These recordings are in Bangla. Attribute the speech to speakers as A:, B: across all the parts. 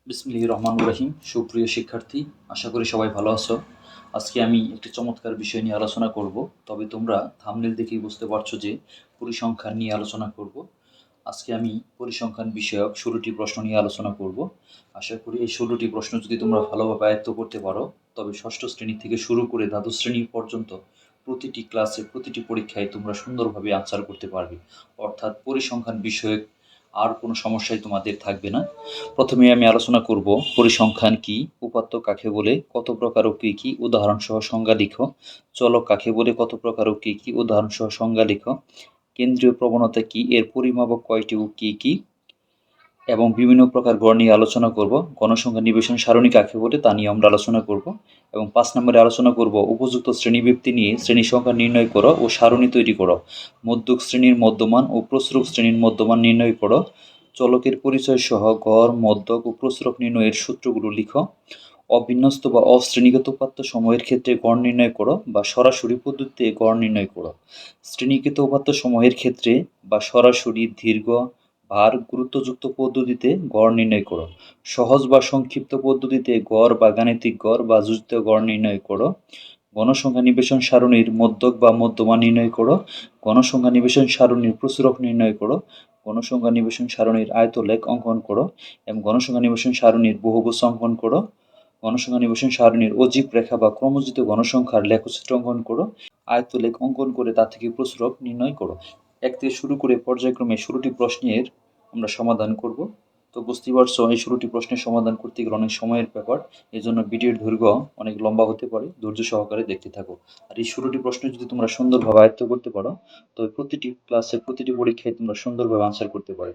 A: বিসমিল্লাহির রহমানির রহিম। সুপ্রিয় শিক্ষার্থী, আশা করি সবাই ভালো আছো। আজকে আমি একটি চমৎকার বিষয় নিয়ে আলোচনা করব। তবে তোমরা থাম্বনেল দেখেই বুঝতে পারছো যে পরিসংখ্যান নিয়ে আলোচনা করব। আজকে আমি পরিসংখ্যান বিষয়ক 16টি প্রশ্ন নিয়ে আলোচনা করব। আশা করি এই 16টি প্রশ্ন যদি তোমরা ভালোভাবে আয়ত্ত করতে পারো, তবে ষষ্ঠ শ্রেণী থেকে শুরু করে দ্বাদশ শ্রেণী পর্যন্ত প্রতিটি ক্লাসে, প্রতিটি পরীক্ষায় তোমরা সুন্দরভাবে আনসার করতে পারবে। অর্থাৎ পরিসংখ্যান বিষয়ক আর কোনো সমস্যাই তোমাদের থাকবে না। প্রথমে আমি আলোচনা করব পরিসংখ্যান কি, উপাত্ত কাকে বলে, কত প্রকার ও কী কী, উদাহরণসহ সংজ্ঞা লিখো। চলক কাকে বলে, কত প্রকার ও কী কী, উদাহরণসহ সংজ্ঞা লিখো। কেন্দ্রীয় প্রবণতা কি, এর পরিমাপক কয়টি ও কী কী, এবং বিভিন্ন প্রকার গড় নিয়ে আলোচনা করব। গণসংখ্যা নিবেশন সারণী কাকে বলে তা নিয়ে আমরা আলোচনা করব। এবং 5 নম্বরে আলোচনা করব উপযুক্ত শ্রেণীব্যক্তি নিয়ে শ্রেণী সংখ্যা নির্ণয় করো ও সারণী তৈরি করো। মধ্যক শ্রেণীর মধ্যমান ও প্রসরক শ্রেণীর মধ্যমান নির্ণয় করো। চলকের পরিচয় সহ গড়, মধ্যক ও প্রসরক নির্ণয়ের সূত্রগুলো লিখো। অবিন্যস্ত বা অশ্রেণীগত উপাত্ত সমূহের ক্ষেত্রে গড় নির্ণয় করো বা সরাসরি পদ্ধতিতে গড় নির্ণয় করো। শ্রেণীকৃত উপাত্ত সমূহের ক্ষেত্রে বা সরাসরি, দীর্ঘ, ভার, গুরুত্বযুক্ত পদ্ধতিতে গড় নির্ণয় করো। সহজ বা সংক্ষিপ্ত পদ্ধতিতে গড় বা গাণিতিক গড় বা যুজিত গড় নির্ণয় করো। গণসংখ্যা নিবেশন সারণীর মধ্যক বা মধ্যমান নির্ণয় করো। গণসংখ্যা নিবেশন সারণীর প্রসরক নির্ণয় করো। গণসংখ্যা নিবেশন সারণীর আয়তলেখ অঙ্কন করো এবং গণসংখ্যা নিবেশন সারণীর বহুভুজ অঙ্কন করো। গণসংখ্যা নিবেশন সারণীর অজীব রেখা বা ক্রমজিত গণসংখ্যার লেখচিত্র অঙ্কন করো। আয়তলেখ অঙ্কন করে তা থেকে প্রসরক নির্ণয় করো। এক থেকে শুরু করে পর্যায়ক্রমে 16টি প্রশ্নের আমরা সমাধান করব। তো বুঝতেই পারছো এই 16টি প্রশ্নের সমাধান করতে গেলে অনেক সময়ের ব্যাপার। এজন্য ভিডিওর দৈর্ঘ্য অনেক লম্বা হতে পারে। ধৈর্য সহকারে দেখতে থাকো। আর এই 16টি প্রশ্ন যদি তোমরা সুন্দরভাবে আয়ত্ত করতে পারো, তবে প্রতিটি ক্লাসে, প্রতিটি পরীক্ষায় তোমরা সুন্দরভাবে আনসার করতে পারো।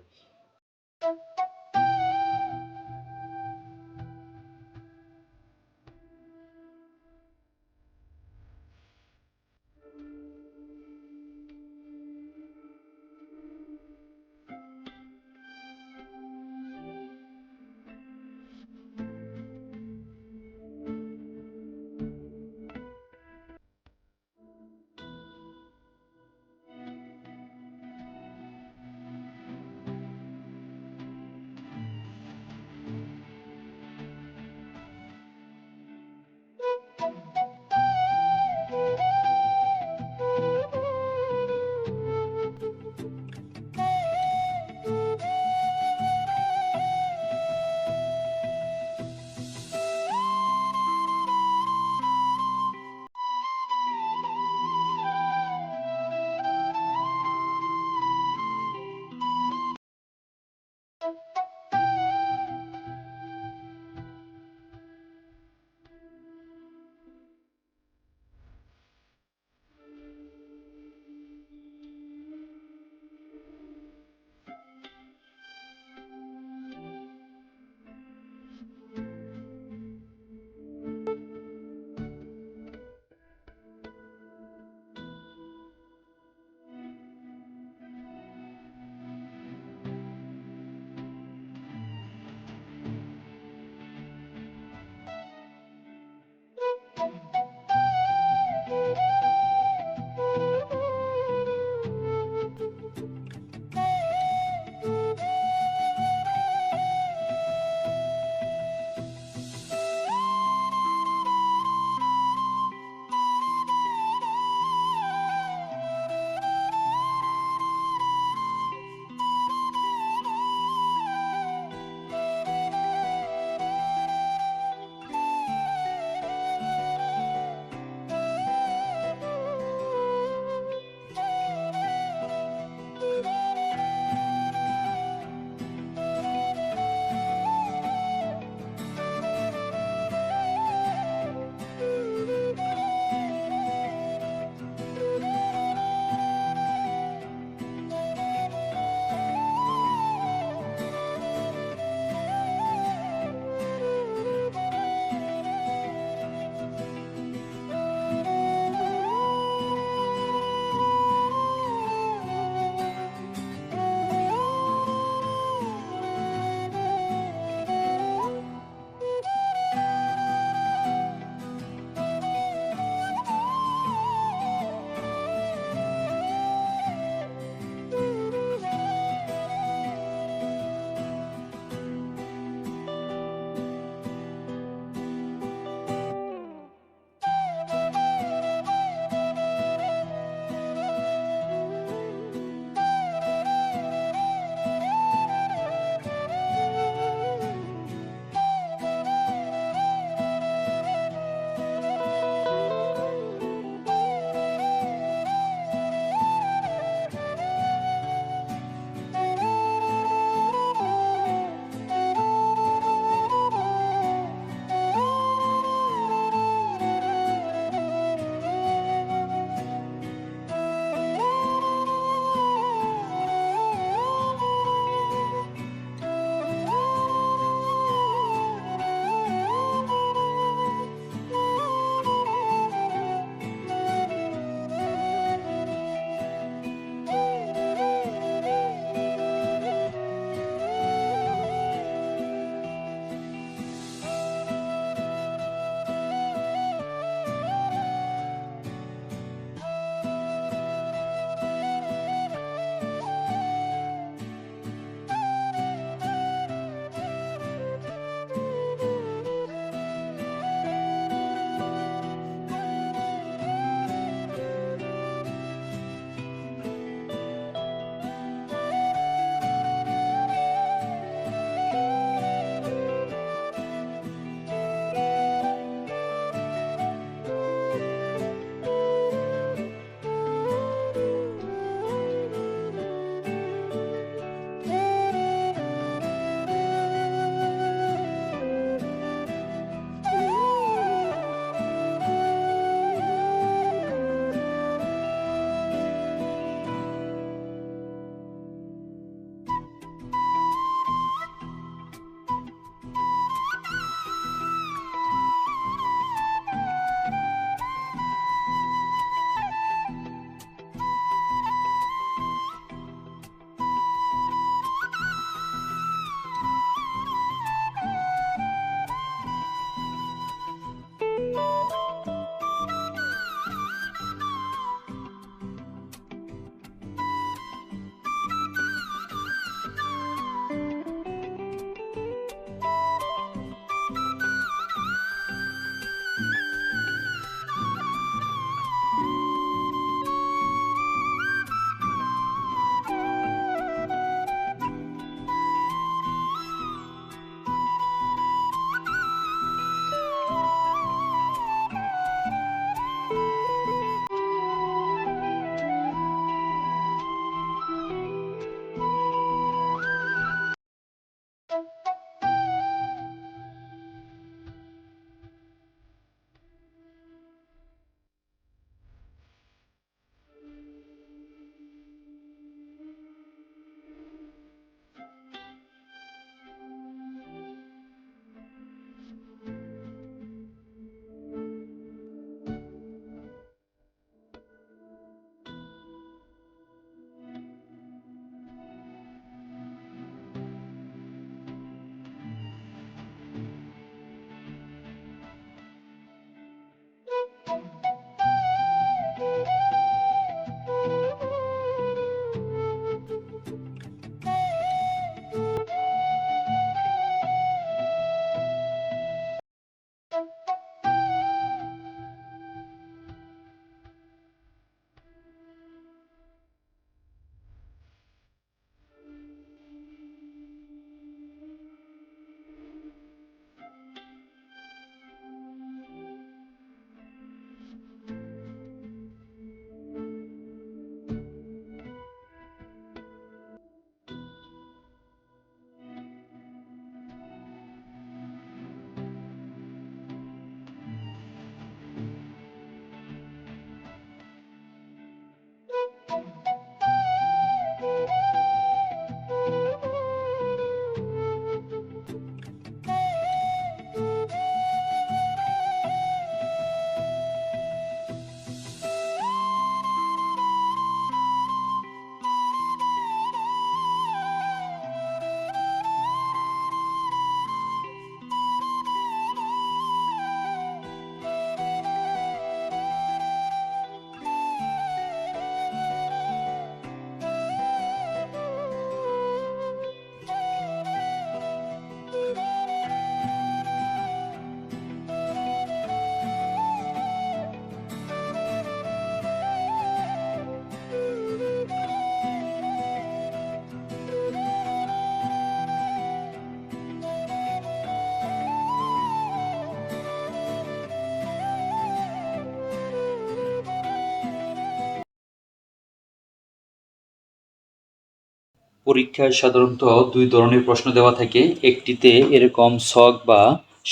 A: পরীক্ষায় সাধারণত দুই ধরনের প্রশ্ন দেওয়া থাকে, একটিতে এরকম ছক বা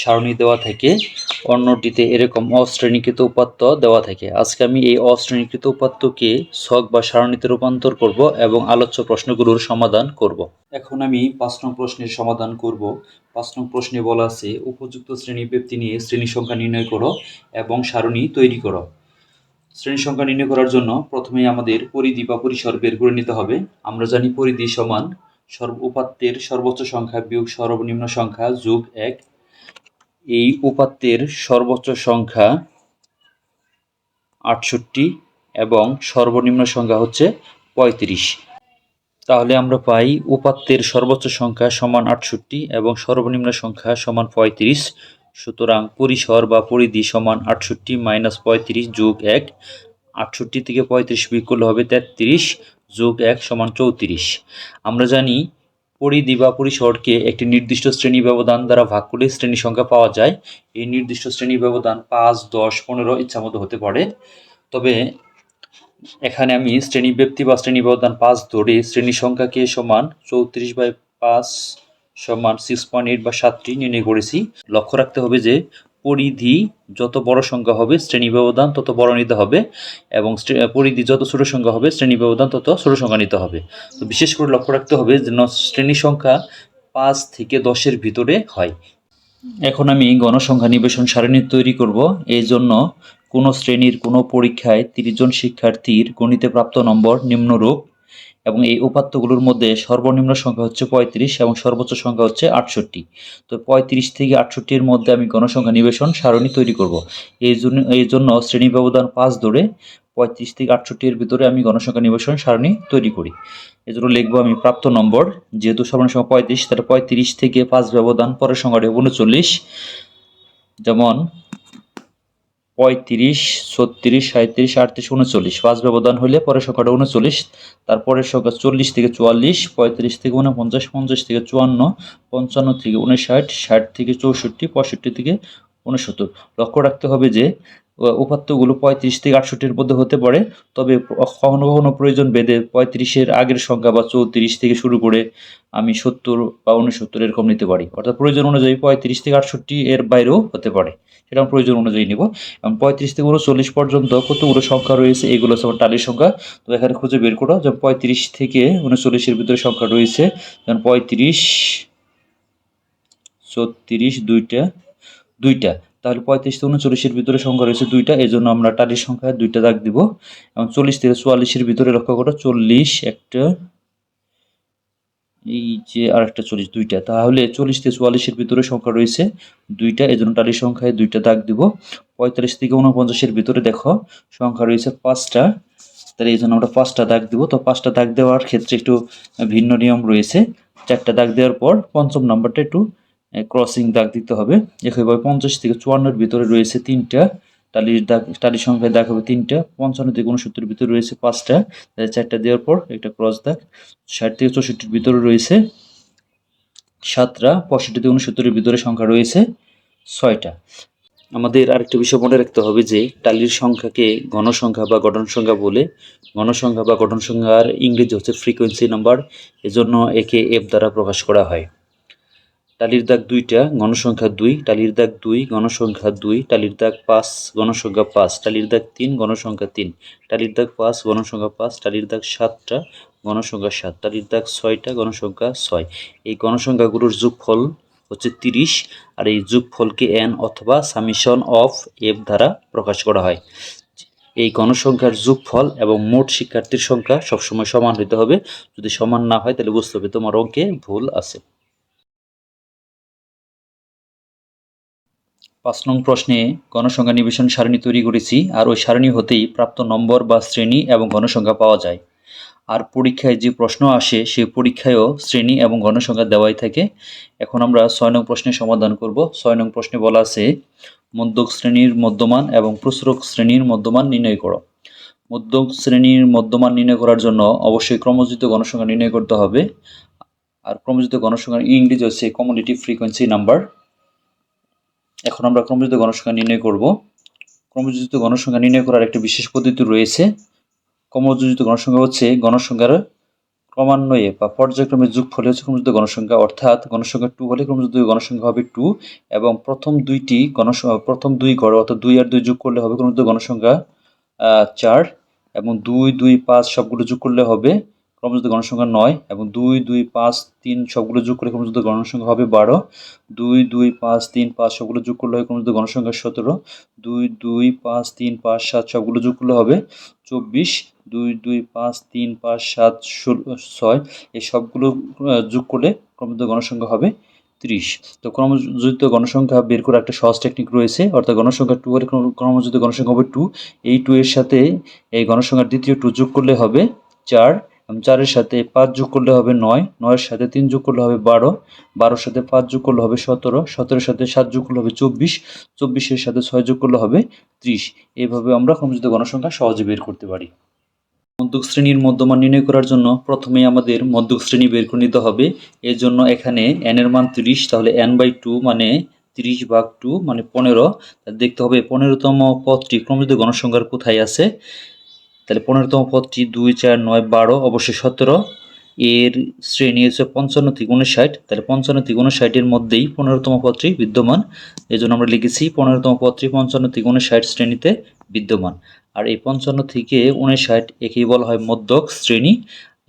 A: সারণী দেওয়া থাকে, অন্যটিতে এরকম অশ্রেণীকৃত উপাত্ত দেওয়া থাকে। আজকে আমি এই অশ্রেণীকৃত উপাত্তকে ছক বা সারণীতে রূপান্তর করব এবং আলোচ্য প্রশ্নগুলোর সমাধান করব। এখন আমি 5 নং প্রশ্নের সমাধান করব। 5 নং প্রশ্নে বলা আছে উপযুক্ত শ্রেণী ব্যক্তি নিয়ে শ্রেণী সংখ্যা নির্ণয় করো এবং সারণী তৈরি করো। শ্রেণী সংখ্যা নির্ণয় করার জন্য প্রথমে আমাদের পরিধি বা পরিসর বের করে নিতে হবে। আমরা জানি পরিধি সমান উপাত্তের সর্বোচ্চ সংখ্যা বিয়োগ সর্বনিম্ন সংখ্যা যোগ 1। এই উপাত্তের সর্বোচ্চ সংখ্যা 68 এবং সর্বনিম্ন সংখ্যা হচ্ছে 35। তাহলে আমরা পাই উপাত্তের সর্বোচ্চ সংখ্যা সমান 68 এবং সর্বনিম্ন সংখ্যা সমান 35। সুতরাং পরিসর বা পরিধি সমান 68 - 35 যোগ 1। 68 থেকে 35 বিয়োগ করলে হবে 33 যোগ 1 সমান 34। আমরা জানি পরিধি বা পরিসরকে একটি নির্দিষ্ট শ্রেণী ব্যবধান দ্বারা ভাগ করলে শ্রেণী সংখ্যা পাওয়া যায়। এই নির্দিষ্ট শ্রেণী ব্যবধান 5, 10, 15 ইচ্ছামতো হতে পারে। তবে এখানে আমি শ্রেণী ব্যক্তি বা শ্রেণী ব্যবধান 5 ধরে শ্রেণী সংখ্যাকে সমান 34/5 সমান 6.8 বা 7টি নির্ণয় করেছি। লক্ষ্য রাখতে হবে যে পরিধি যত বড় সংখ্যা হবে শ্রেণী ব্যবধান তত বড় নিতে হবে এবং পরিধি যত ছোট সংখ্যা হবে শ্রেণী ব্যবধান তত ছোট সংখ্যা নিতে হবে। তো বিশেষ করে লক্ষ্য রাখতে হবে যেন শ্রেণী সংখ্যা 5 থেকে 10-এর ভিতরে হয়। এখন আমি গণসংখ্যা নিবেশন সারণী তৈরি করব। এই জন্য কোনো শ্রেণীর কোনো পরীক্ষায় 30 জন শিক্ষার্থীর গণিতে প্রাপ্ত নম্বর নিম্নরূপ এবং এই উপাত্তগুলোর মধ্যে সর্বনিম্ন সংখ্যা হচ্ছে 35 এবং সর্বোচ্চ সংখ্যা হচ্ছে 68। তো 35 থেকে 68-এর মধ্যে আমি গণসংখ্যা নিবেশন সারণী তৈরি করব। এই জন্য শ্রেণী ব্যবধান 5 ধরে 35 থেকে 68-এর ভিতরে আমি গণসংখ্যা নিবেশন সারণী তৈরি করি। এজন্য লিখবো আমি প্রাপ্ত নম্বর, যেহেতু সর্বনিম্ন সংখ্যা 35, তাহলে 35 থেকে 5 ব্যবধান পরের সংখ্যাটি 39। যেমন 35, 36, 37, 38, 39। 5 ব্যবধান হলে পরের সংখ্যাটা 39। তারপরের সংখ্যা 40 থেকে 44, 35 থেকে 49, 50 থেকে 54, 55 থেকে 59, 60 থেকে 64, 65 থেকে 69। লক্ষ্য রাখতে হবে যে উপাত্তগুলো 35 থেকে 68-এর মধ্যে হতে পারে, তবে কখনো কখনো প্রয়োজন ভেদে 35-এর আগের সংখ্যা বা 34 থেকে শুরু করে আমি 70 বা 69 এরকম নিতে পারি। অর্থাৎ প্রয়োজন অনুযায়ী 35 থেকে 68 এর বাইরেও হতে পারে, সেটা আমি প্রয়োজন অনুযায়ী নিব। এবং 35 থেকে 39 পর্যন্ত কতগুলো সংখ্যা রয়েছে, এগুলো হচ্ছে আমার টালির সংখ্যা। তো এখানে খুঁজে বের করো, যেমন 35 থেকে 39-এর ভিতরে সংখ্যা রয়েছে, যেমন 35, 36 দুইটা। তাহলে 35 থেকে 39-এর ভিতরে সংখ্যা রয়েছে দুইটা, এই জন্য আমরা টালির সংখ্যা দুইটা দাগ দিব। এবং 40 থেকে 44-এর ভিতরে লক্ষ্য করো, 40 একটা, এই যে আরেকটা 40, দুইটা। তাহলে 40 থেকে 44-এর ভিতরে সংখ্যা রয়েছে দুইটা, এই জন্য টালির সংখ্যায় দুইটা দাগ দিব। 45 থেকে 49-এর ভিতরে দেখো সংখ্যা রয়েছে 5টা, তাহলে এই জন্য আমরা 5টা দাগ দিব। তো 5টা দাগ দেওয়ার ক্ষেত্রে একটু ভিন্ন নিয়ম রয়েছে। 4টা দাগ দেওয়ার পর পঞ্চম নাম্বারটা একটু ক্রসিং দাগ দিতে হবে। একইভাবে 50 থেকে 54-এর ভিতরে রয়েছে 3টা, টালির সংখ্যায় দাগ হবে 3টা। 55 থেকে 69-এর ভিতরে রয়েছে 5টা, তাহলে 4টা দেওয়ার পর একটা ক্রস দাগ। 60 থেকে 64-এর ভিতরে রয়েছে 7টা, 65 থেকে 69-এর ভিতরে সংখ্যা রয়েছে 6টা। আমাদের আরেকটা বিষয় মনে রাখতে হবে যে টালির সংখ্যাকে ঘনসংখ্যা বা গঠন সংখ্যা বলে। ঘনসংখ্যা বা গঠন সংখ্যার ইংরেজি হচ্ছে ফ্রিকোয়েন্সি নাম্বার, এজন্য একে এফ দ্বারা প্রকাশ করা হয়। টালির দাগ 2টা, গণসংখ্যা 2, টালির দাগ 2, গণসংখ্যা 2, টালির দাগ 5, গণসংখ্যা 5, টালির দাগ 3, গণসংখ্যা 3, টালির দাগ 5, গণসংখ্যা 5, টালির দাগ 7টা, গণসংখ্যা 7, টালির দাগ 6টা, গণসংখ্যা 6। এই গণসংখ্যাগুলোর যোগফল হচ্ছে 30, আর এই যোগফলকে n অথবা সামেশন অফ এফ দ্বারা প্রকাশ করা হয়। এই গণসংখ্যার যোগফল এবং মোট শিক্ষার্থীর সংখ্যা সবসময় সমান হতে হবে। যদি সমান না হয় তাহলে বুঝতে হবে তোমার অঙ্কে ভুল আছে। 5 নং প্রশ্নে গণসংখ্যা নিবেশন সারণী তৈরি করেছি, আর ওই সারণী হতেই প্রাপ্ত নম্বর বা শ্রেণী এবং গণসংখ্যা পাওয়া যায়। আর পরীক্ষায় যে প্রশ্ন আসে সেই পরীক্ষায়ও শ্রেণী এবং গণসংখ্যা দেওয়াই থাকে। এখন আমরা 6 নং প্রশ্নের সমাধান করব। 6 নং প্রশ্নে বলা আছে মধ্যক শ্রেণীর মধ্যমান এবং প্রসারক শ্রেণীর মধ্যমান নির্ণয় করো। মধ্যক শ্রেণীর মধ্যমান নির্ণয় করার জন্য অবশ্যই ক্রমযুক্ত গণসংখ্যা নির্ণয় করতে হবে। আর ক্রমযুক্ত গণসংখ্যার ইংরেজি হচ্ছে কমিউলেটিভ ফ্রিকোয়েন্সি নাম্বার। এখন আমরা ক্রমযুক্ত গণসংখ্যা নির্ণয় করব। ক্রমযুক্ত গণসংখ্যা নির্ণয় করার একটি বিশেষ পদ্ধতি রয়েছে। ক্রমযুক্ত গণসংখ্যা হচ্ছে গণসংখ্যার ক্রমান্বয়ে বা পর্যায়ক্রমে যোগফল হচ্ছে ক্রমযুক্ত গণসংখ্যা, অর্থাৎ গণসংখ্যা 2 হলে ক্রমযুক্ত গণসংখ্যা হবে 2 এবং প্রথম দুই ঘর অর্থাৎ 2 আর 2 যোগ করলে হবে ক্রমযুক্ত গণসংখ্যা 4 এবং 2, 2, 5 সবগুলো যোগ করলে হবে ক্রমযুক্ত গণসংখ্যা 9 এবং 2, 2, 5, 3 সবগুলো যোগ করে ক্রমযুক্ত গণসংখ্যা হবে 12, 2, 2, 5, 3, 5 সবগুলো যোগ করলে হবে ক্রমযুক্ত গণসংখ্যা 17, 2, 2, 5, 3, 5, 7 সবগুলো যোগ করলে হবে 24, 2, 2, 5, 3, 5, 7, 6 এই সবগুলো যোগ করলে ক্রমযুক্ত গণসংখ্যা হবে 30। তো ক্রমযুক্ত গণসংখ্যা বের করার একটা সহজ টেকনিক রয়েছে, অর্থাৎ গণসংখ্যা 2 হলে ক্রমযুক্ত গণসংখ্যা হবে 2, এই 2 এর সাথে এই গণসংখ্যার দ্বিতীয় 2 যোগ করলে হবে 4 এবং 4 এর সাথে 5 যোগ করলে হবে 9, 9 এর সাথে 3 যোগ করলে হবে 12, 12 এর সাথে 5 যোগ করলে হবে 17, 17 এর সাথে 7 যোগ করলে হবে 24, 24 এর সাথে 6 যোগ করলে হবে 30। এইভাবে আমরা ক্রমযুক্ত গণসংখ্যা সহজে বের করতে পারি। মধ্যক শ্রেণীর মধ্যমান নির্ণয় করার জন্য প্রথমেই আমাদের মধ্যক শ্রেণী বের করে নিতে হবে। এর জন্য এখানে n এর মান 30, তাহলে n/2 মানে 30/2 মানে 15। দেখতে হবে 15তম পদটি ক্রমযুক্ত গণসংখ্যার কোথায় আছে। তাহলে 15তম পদটি 2, 4, 9, 12 অবশ্যই 17। এর শ্রেণী হচ্ছে 55 থেকে 59, তাহলে 55 থেকে 59 এর মধ্যেই 15তম পদটি বিদ্যমান। এই জন্য আমরা লিখেছি 15তম পদটি 55 থেকে 59 শ্রেণীতে বিদ্যমান। আর এই 55 থেকে 59 একেই বলা হয় মধ্যক শ্রেণী।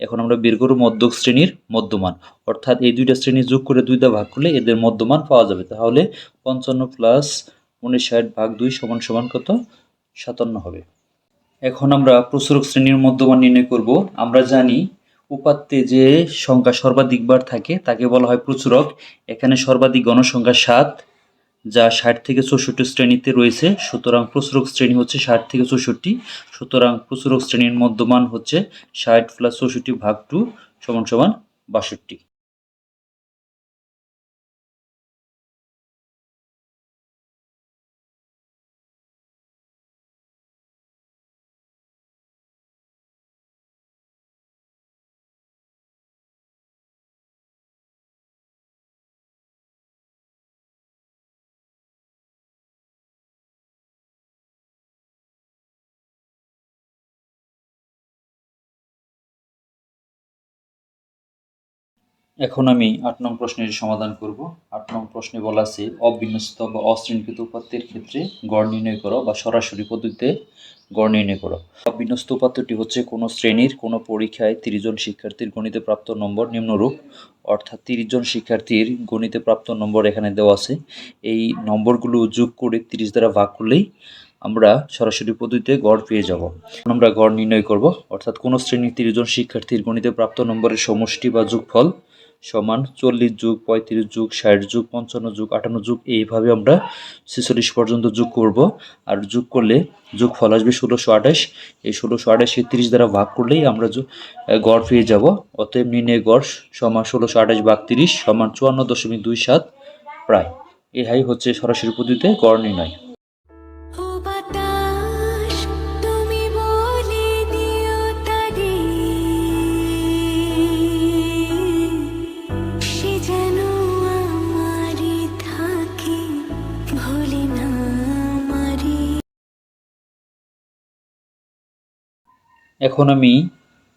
A: এখন আমরা বের করব মধ্যক শ্রেণীর মধ্যমান, অর্থাৎ এই দুইটা শ্রেণী যোগ করে 2 দ্বারা ভাগ করলে এদের মধ্যমান পাওয়া যাবে। তাহলে 55 প্লাস 59 ভাগ 2 সমান সমান কত? 57 হবে। এখন আমরা প্রচুরক শ্রেণীর মধ্যমান নির্ণয় করব। আমরা জানি উপাত্তে যে সংখ্যা সর্বাধিক বার থাকে তাকে বলা হয় প্রচুরক। এখানে সর্বাধিক গণসংখ্যা 7, যা 60 থেকে 64 শ্রেণীতে রয়েছে। সুতরাং প্রচুরক শ্রেণী হচ্ছে 60 থেকে 64। সুতরাং প্রচুরক শ্রেণীর মধ্যমান হচ্ছে 60 প্লাস 64 ভাগ 2 সমান সমান 62। এখন আমি 8 নং প্রশ্নের সমাধান করব। 8 নং প্রশ্নে বলা আছে অবিন্যস্ত বা অশ্রেণীকৃত উপাত্তের ক্ষেত্রে গড় নির্ণয় করো বা সরাসরি পদ্ধতিতে গড় নির্ণয় করো। অবিন্যস্ত উপাত্তটি হচ্ছে কোনো শ্রেণীর কোনো পরীক্ষায় 30 জন শিক্ষার্থীর গণিতে প্রাপ্ত নম্বর নিম্নরূপ, অর্থাৎ 30 জন শিক্ষার্থীর গণিতে প্রাপ্ত নম্বর এখানে দেওয়া আছে। এই নম্বরগুলো যোগ করে 30 দ্বারা ভাগ করলেই আমরা সরাসরি পদ্ধতিতে গড় পেয়ে যাব। আমরা গড় নির্ণয় করব, অর্থাৎ কোনো শ্রেণীর 30 জন শিক্ষার্থীর গণিতে প্রাপ্ত নম্বরের সমষ্টি বা যোগফল সমান 40 যোগ 35 যোগ 60 যোগ 55 যোগ 58 যোগ এইভাবে আমরা 46 পর্যন্ত যোগ করব। আর যোগ করলে যোগফল আসবে 1628। এই 1628 30 দ্বারা ভাগ করলেই আমরা গড় পেয়ে যাব। অতএব নির্ণয় গড় সমান 1628 ভাগ 30 সমান 54.27 প্রায়। এটাই হচ্ছে সরাসরি পদ্ধতিতে গড় নির্ণয়। এখন আমি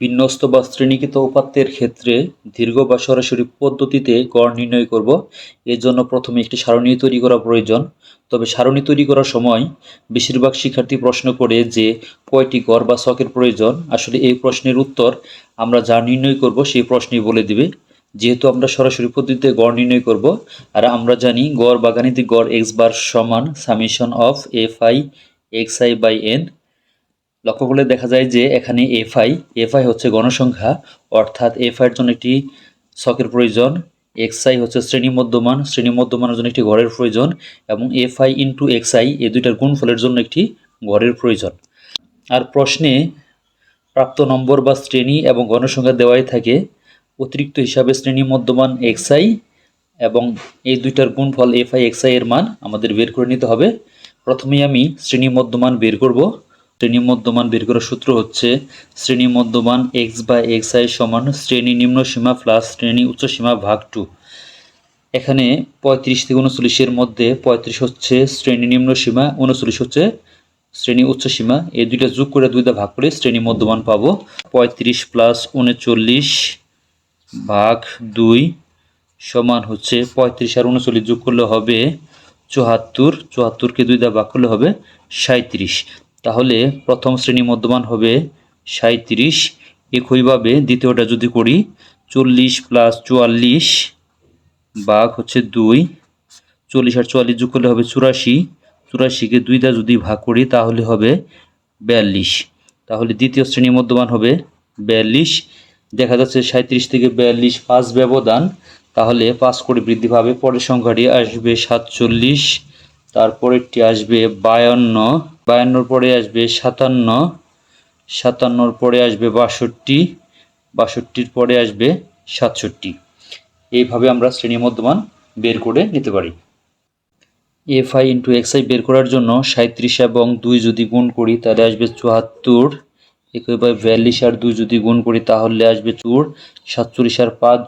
A: বিন্যস্ত বা শ্রেণীকৃত উপাত্তের ক্ষেত্রে দীর্ঘ বা সরাসরি পদ্ধতিতে গড় নির্ণয় করব। এর জন্য প্রথমে একটি সারণী তৈরি করা প্রয়োজন। তবে সারণী তৈরি করার সময় বেশিরভাগ শিক্ষার্থী প্রশ্ন করে যে কয়টি গড় বা ছকের প্রয়োজন। আসলে এই প্রশ্নের উত্তর আমরা যা নির্ণয় করব সেই প্রশ্নই বলে দিবে। যেহেতু আমরা সরাসরি পদ্ধতিতে গড় নির্ণয় করব, আর আমরা জানি গড় বা গাণিতিক গড় x বার সমান summation of fi xi by n। লক্ষ্য করলে দেখা যায় যে এখানে এফআই হচ্ছে গণসংখ্যা, অর্থাৎ এফআইয়ের জন্য একটি ছকের প্রয়োজন। এক্সআই হচ্ছে শ্রেণী মধ্যমানের জন্য একটি গড়ের প্রয়োজন এবং এফআই ইন্টু এক্সআই এই দুইটার গুণফলের জন্য একটি গড়ের প্রয়োজন। আর প্রশ্নে প্রাপ্ত নম্বর বা শ্রেণী এবং গণসংখ্যা দেওয়াই থাকে। অতিরিক্ত হিসাবে শ্রেণী মধ্যমান এক্সআই এবং এই দুইটার গুণফল এফআই এক্সআই এর মান আমাদের বের করে নিতে হবে। প্রথমেই আমি শ্রেণী মধ্যমান বের করব। শ্রেণী মধ্যমান বের করার সূত্র হচ্ছে শ্রেণী মধ্যমান x বাই xi সমান শ্রেণী নিম্ন সীমা প্লাস শ্রেণী উচ্চ সীমা ভাগ 2। এখানে 35 থেকে 39 মধ্যে 35 হচ্ছে শ্রেণী নিম্ন সীমা, 39 হচ্ছে শ্রেণী উচ্চ সীমা। এই দুইটা যোগ করে 2 দ্বারা ভাগ করে শ্রেণী মধ্যমান পাবো। 35 প্লাস 39 ভাগ 2 সমান হচ্ছে 35 আর 39 যোগ করলে হবে 74, 74কে 2 দ্বারা ভাগ করলে হবে 37। তাহলে প্রথম শ্রেণী মধ্যমান হবে 37। একইভাবে দ্বিতীয়টা যদি করি 40 প্লাস 44 ভাগ হচ্ছে 2, 40 আর 44 যোগ করলে হবে 84, 84কে 2 দ্বারা যদি ভাগ করি তাহলে হবে 42। তাহলে দ্বিতীয় শ্রেণী মধ্যমান হবে 42। দেখা যাচ্ছে 37 থেকে 42 5 ব্যবধান, তাহলে 5 করে বৃদ্ধি পাবে। পরের সংখ্যাটি আসবে 47, তারপরেরটি আসবে 52, 52 পরে আসবে 57, 57 পরে আসবে 62, 62 পরে আসবে 67। এইভাবে আমরা শ্রেণী মধ্যমান বের করে নিতে পারি। এফআই ইন্টু এক্সআই বের করার জন্য 37 এবং 2 যদি গুণ করি তাহলে আসবে 74। একইভাবে 42 আর 2 যদি গুণ করি তাহলে আসবে 74। 47 আর 5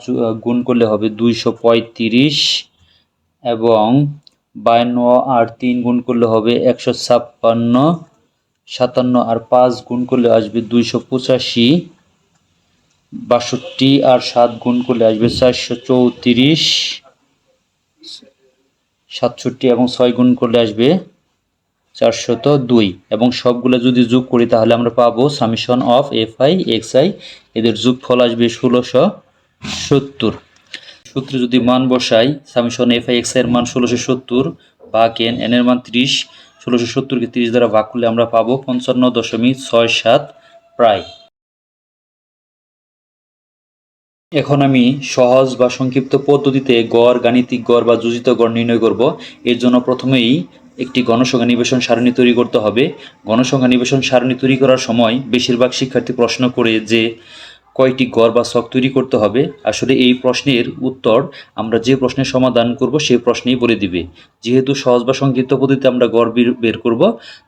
A: গুণ করলে হবে 235 এবং 52 আর 3 গুণ করলে হবে 156। 57 আর 5 গুণ করলে আসবে 285। 62 আর 7 গুণ করলে আসবে 434। 67 এবং 6 গুণ করলে আসবে 402 এবং সবগুলো যদি যোগ করি তাহলে আমরা পাবো সামেশন অফ এফআই এক্সআই, এদের যোগফল আসবে 1670। সূত্রে যদি মান বসাই, সামেশন এফআই এক্সআই এর মান 1670 ভাগ এন, এন এর মান 30, 1670কে 30 দ্বারা ভাগ করলে আমরা পাবো 55.67 প্রায়। এখন আমি সহজ বা সংক্ষিপ্ত পদ্ধতিতে গড়, গাণিতিক গড় বা যোজিত গড় নির্ণয় করব। এর জন্য প্রথমেই একটি গণসংখ্যা নিবেশন সারণী তৈরি করতে হবে। গণসংখ্যা নিবেশন সারণী তৈরি করার সময় বেশিরভাগ শিক্ষার্থী প্রশ্ন করে যে কয়টি গড় বা ছক তৈরি করতে হবে। আসলে এই প্রশ্নের উত্তর আমরা যে প্রশ্নের সমাধান করব সেই প্রশ্নেই বলে দিবে। যেহেতু সহজ বা সংক্ষিপ্ত পদ্ধতিতে আমরা গড় বের করব,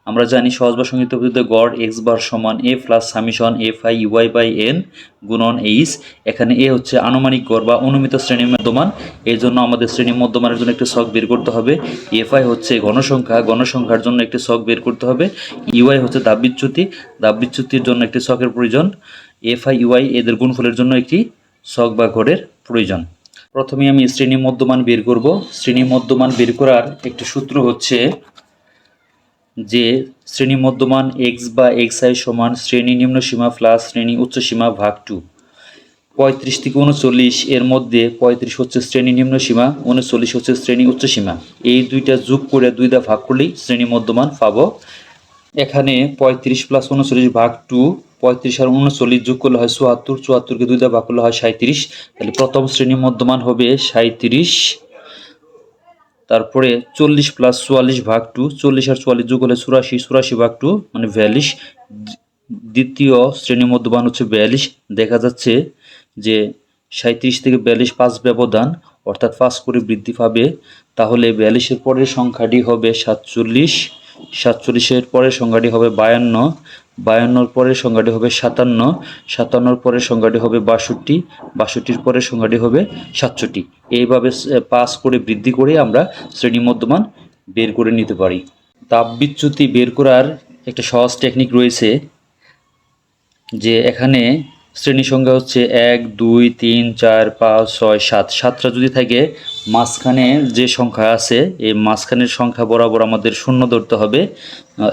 A: আমরা জানি সহজ বা সংক্ষিপ্ত পদ্ধতিতে গড় এক্স বার সমান A plus summation F I U I by N গুণন এইচ। এখানে এ হচ্ছে আনুমানিক গড় বা অনুমিত শ্রেণী মধ্যমান, এই জন্য আমাদের শ্রেণী মধ্যমানের জন্য একটি ছক বের করতে হবে। এফ আই হচ্ছে গণসংখ্যা, গণসংখ্যার জন্য একটি ছক বের করতে হবে। ইউআই হচ্ছে ধাপবিচ্যুতি, ধাপবিচ্যুতির জন্য একটি ছকের প্রয়োজন। এফআই ইউআই এদের গুণফলের জন্য একটি ছক বা গড়ের প্রয়োজন। প্রথমে আমি শ্রেণী মধ্যমান বের করব। শ্রেণী মধ্যমান বের করার একটি সূত্র হচ্ছে যে শ্রেণী মধ্যমান এক্স বা এক্স আই সমান শ্রেণী নিম্ন সীমা প্লাস শ্রেণী উচ্চ সীমা ভাগ 2। 35 থেকে 39 এর মধ্যে 35 হচ্ছে শ্রেণী নিম্ন সীমা, 39 হচ্ছে শ্রেণী উচ্চ সীমা। এই দুইটা যোগ করে 2 দ্বারা ভাগ করলেই শ্রেণী মধ্যমান পাবো। এখানে 35 প্লাস 39 ভাগ 2, 35 আর 39 যোগ করলে হয় 74, 74কে 2 দ্বারা ভাগ করলে হয় 37। তাহলে প্রথম শ্রেণী মধ্যমান হবে 37। তারপরে 40 প্লাস 44 ভাগ 2, 40 আর 44 যোগ করলে 84, 84 ভাগ 2 মানে 42। দ্বিতীয় শ্রেণী মধ্যমান হচ্ছে 42। দেখা যাচ্ছে যে 37 থেকে 42 5 ব্যবধান, অর্থাৎ 5 করে বৃদ্ধি পাবে। তাহলে 42-এর পরের সংখ্যাটি হবে 47, 47-এর পরের সংখ্যাটি হবে 52, 52-র পরের সংখ্যাটি হবে 57, 57-র পরের সংখ্যাটি হবে 62, 62-র পরের সংখ্যাটি হবে 67। এইভাবে 5 করে বৃদ্ধি করে আমরা শ্রেণী মধ্যমান বের করে নিতে পারি। তাপবিচ্যুতি বের করার একটা সহজ টেকনিক রয়েছে, যে এখানে শ্রেণী সংখ্যা হচ্ছে 1 2 3 4 5 6 7, 7টা যদি থাকে মাঝখানে যে সংখ্যা আছে এই মাঝখানের সংখ্যা বরাবর আমাদের শূন্য ধরতে হবে।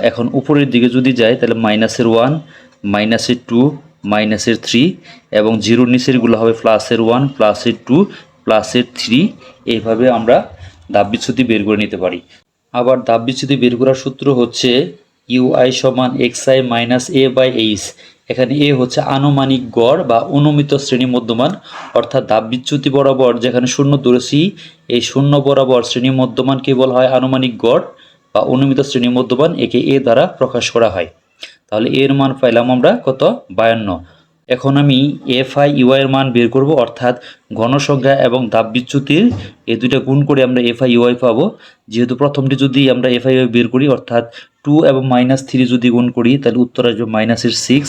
A: এখন উপরের দিকে যদি যাই তাহলে মাইনাসের 1, মাইনাসের 2, মাইনাসের 3 এবং জিরোর নিচেরগুলো হবে প্লাসের 1, প্লাসের 2, প্লাসের 3। এইভাবে আমরা তাপবিচ্যুতি বের করে নিতে পারি। আবার তাপবিচ্যুতি বের করার সূত্র হচ্ছে ইউআই সমান XI minus A by H. এখানে এ হচ্ছে আনুমানিক গড় বা অনুমিত শ্রেণী মধ্যমান, অর্থাৎ তাপবিচ্যুতি বরাবর যেখানে শূন্য ধরেছি এই শূন্য বরাবর শ্রেণী মধ্যমানকে বলা হয় আনুমানিক গড় বা অনুমিত শ্রেণী মধ্যমান, একে এ দ্বারা প্রকাশ করা হয়। তাহলে এর মান পাইলাম আমরা কত, 52। এখন আমি এফআই ইউআই এর মান বের করব, অর্থাৎ ঘনসংখ্যা এবং তাপবিচ্যুতির এই দুইটা গুণ করে আমরা এফআই ইউআই পাবো। যেহেতু প্রথমটি যদি আমরা এফআই ইউআই বের করি, অর্থাৎ 2 এবং -3 যদি গুণ করি তাহলে উত্তর আসবে -6,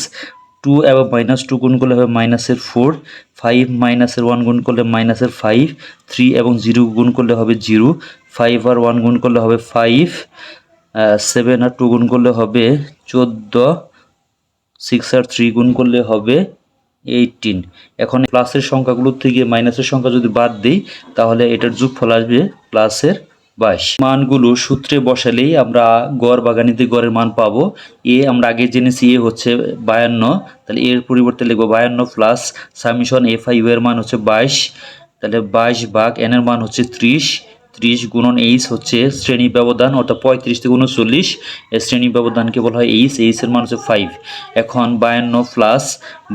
A: 2 এবং -2 গুণ করলে হবে -4, 5 -1 গুণ করলে -5, 3 এবং 0 গুণ করলে হবে 0, 5 আর 1 গুণ করলে হবে 5, 7 আর 2 গুণ করলে হবে 14, 6 আর 3 গুণ করলে হবে 18। এখন প্লাসের সংখ্যাগুলোর থেকে মাইনাসের সংখ্যা যদি বাদ দিই তাহলে এটার যোগফল আসবে প্লাসের 22। মানগুলো সূত্রে বসালেই আমরা গড় বা গাণিতিক গড়ের মান পাবো। আমরা আগে জেনেছি এ হচ্ছে 52, তাহলে এর পরিবর্তে লিখবো 52 plus summation F I U এর মান হচ্ছে 22, তাহলে 22 ভাগ এন এর মান হচ্ছে 30, 30 গুণন এইচ হচ্ছে শ্রেণী ব্যবধান অর্থাৎ 35 থেকে 39, এর শ্রেণী ব্যবধানকে বলা হয় এইচ, এইচের মান হচ্ছে 5। এখন 52 প্লাস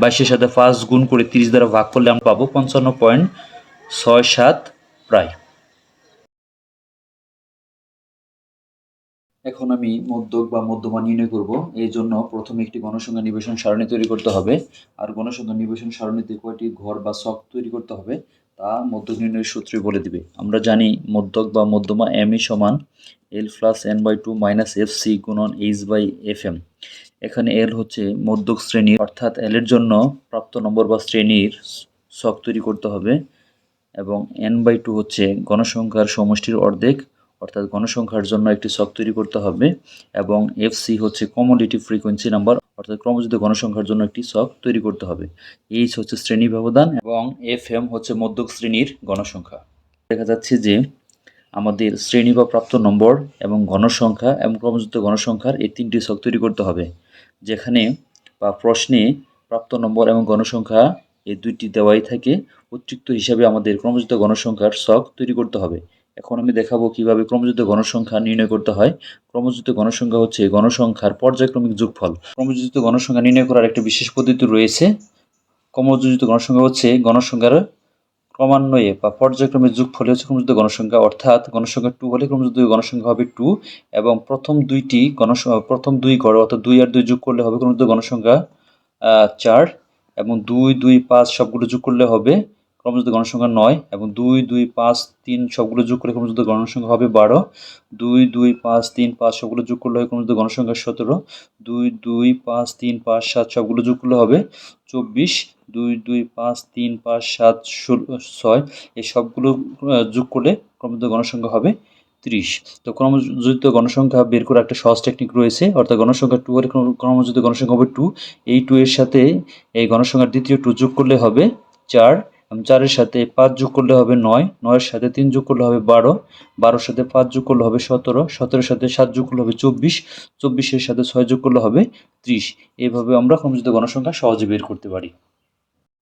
A: 22-এর সাথে 5 গুণ করে 30 দ্বারা ভাগ করলে আমরা পাবো 55.67 প্রায়। এখন আমি মধ্যক বা মধ্যমান নির্ণয় করব। এই জন্য প্রথমে একটি গণসংখ্যা নিবেশন সারণী তৈরি করতে হবে, আর গণসংখ্যা নিবেশন সারণীতে কয়টি ঘর বা ছক তৈরি করতে হবে তা মধ্যক নির্ণয়ের সূত্রে বলে দিবে। আমরা জানি মধ্যক বা মধ্যমা এম ই সমান L plus n/2 minus F C গুণন এইচ বাই এফ এম। এখানে এল হচ্ছে মধ্যক শ্রেণীর, অর্থাৎ এল এর জন্য প্রাপ্ত নম্বর বা শ্রেণীর ছক তৈরি করতে হবে, এবং n/2 হচ্ছে গণসংখ্যার সমষ্টির অর্ধেক, অর্থাৎ গণসংখ্যার জন্য একটি ছক তৈরি করতে হবে, এবং এফসি হচ্ছে কমোডিটি ফ্রিকোয়েন্সি নাম্বার, অর্থাৎ ক্রমযুক্ত গণসংখ্যার জন্য একটি ছক তৈরি করতে হবে। এইচ হচ্ছে শ্রেণী ব্যবধান এবং এফ এম হচ্ছে মধ্যক শ্রেণীর গণসংখ্যা। দেখা যাচ্ছে যে আমাদের শ্রেণী বা প্রাপ্ত নম্বর এবং গণসংখ্যা এবং ক্রমযুক্ত গণসংখ্যার এই তিনটি ছক তৈরি করতে হবে, যেখানে বা প্রশ্নে প্রাপ্ত নম্বর এবং গণসংখ্যা এই দুইটি দেওয়াই থাকে। অতিরিক্ত হিসাবে আমাদের ক্রমযুক্ত গণসংখ্যার ছক তৈরি করতে হবে। এখন আমি দেখাবো কিভাবে ক্রমযুক্ত গণসংখ্যা নির্ণয় করতে হয়। ক্রমযুক্ত গণসংখ্যা হচ্ছে গণসংখ্যার পর্যায়ক্রমিক যোগফল। ক্রমযুক্ত গণসংখ্যা নির্ণয় করার একটা বিশেষ পদ্ধতি রয়েছে। ক্রমযুক্ত গণসংখ্যা হচ্ছে গণসংখ্যার ক্রমান্বয়ে বা পর্যায়ক্রমে যোগফলে হচ্ছে ক্রমযুক্ত গণসংখ্যা, অর্থাৎ গণসংখ্যা 2 হলে ক্রমযুক্ত গণসংখ্যা হবে 2, এবং প্রথম দুই ঘর অর্থাৎ 2 আর 2 যোগ করলে হবে ক্রমযুক্ত গণসংখ্যা 4, এবং 2, 2, 5 সবগুলো যোগ করলে হবে ক্রমযুক্ত গণসংখ্যা 9, এবং 2, 2, 5, 3 সবগুলো যোগ করলে ক্রমযুক্ত গণসংখ্যা হবে 12, 2, 2, 5, 3, 5 সবগুলো যোগ করলে হবে ক্রমযুক্ত গণসংখ্যা 17, 2, 2, 5, 3, 5, 7 সবগুলো যোগ করলে হবে 24, 2, 2, 5, 3, 5, 7, 6 এই সবগুলো যোগ করলে ক্রমযুক্ত গণসংখ্যা হবে 30। তো ক্রমযুক্ত গণসংখ্যা বের করার একটা সহজ টেকনিক রয়েছে, অর্থাৎ গণসংখ্যা 2 হলে ক্রমযুক্ত গণসংখ্যা হবে 2, এই 2 এর সাথে এই গণসংখ্যার দ্বিতীয় 2 যোগ করলে হবে 4, এবং 4 এর সাথে 5 যোগ করলে হবে 9, 9 এর সাথে 3 যোগ করলে হবে 12, 12 এর সাথে 5 যোগ করলে হবে 17, 17 এর সাথে 7 যোগ করলে হবে 24, 24 এর সাথে 6 যোগ করলে হবে 30। এইভাবে আমরা ক্রমযুক্ত গণসংখ্যা সহজে বের করতে পারি।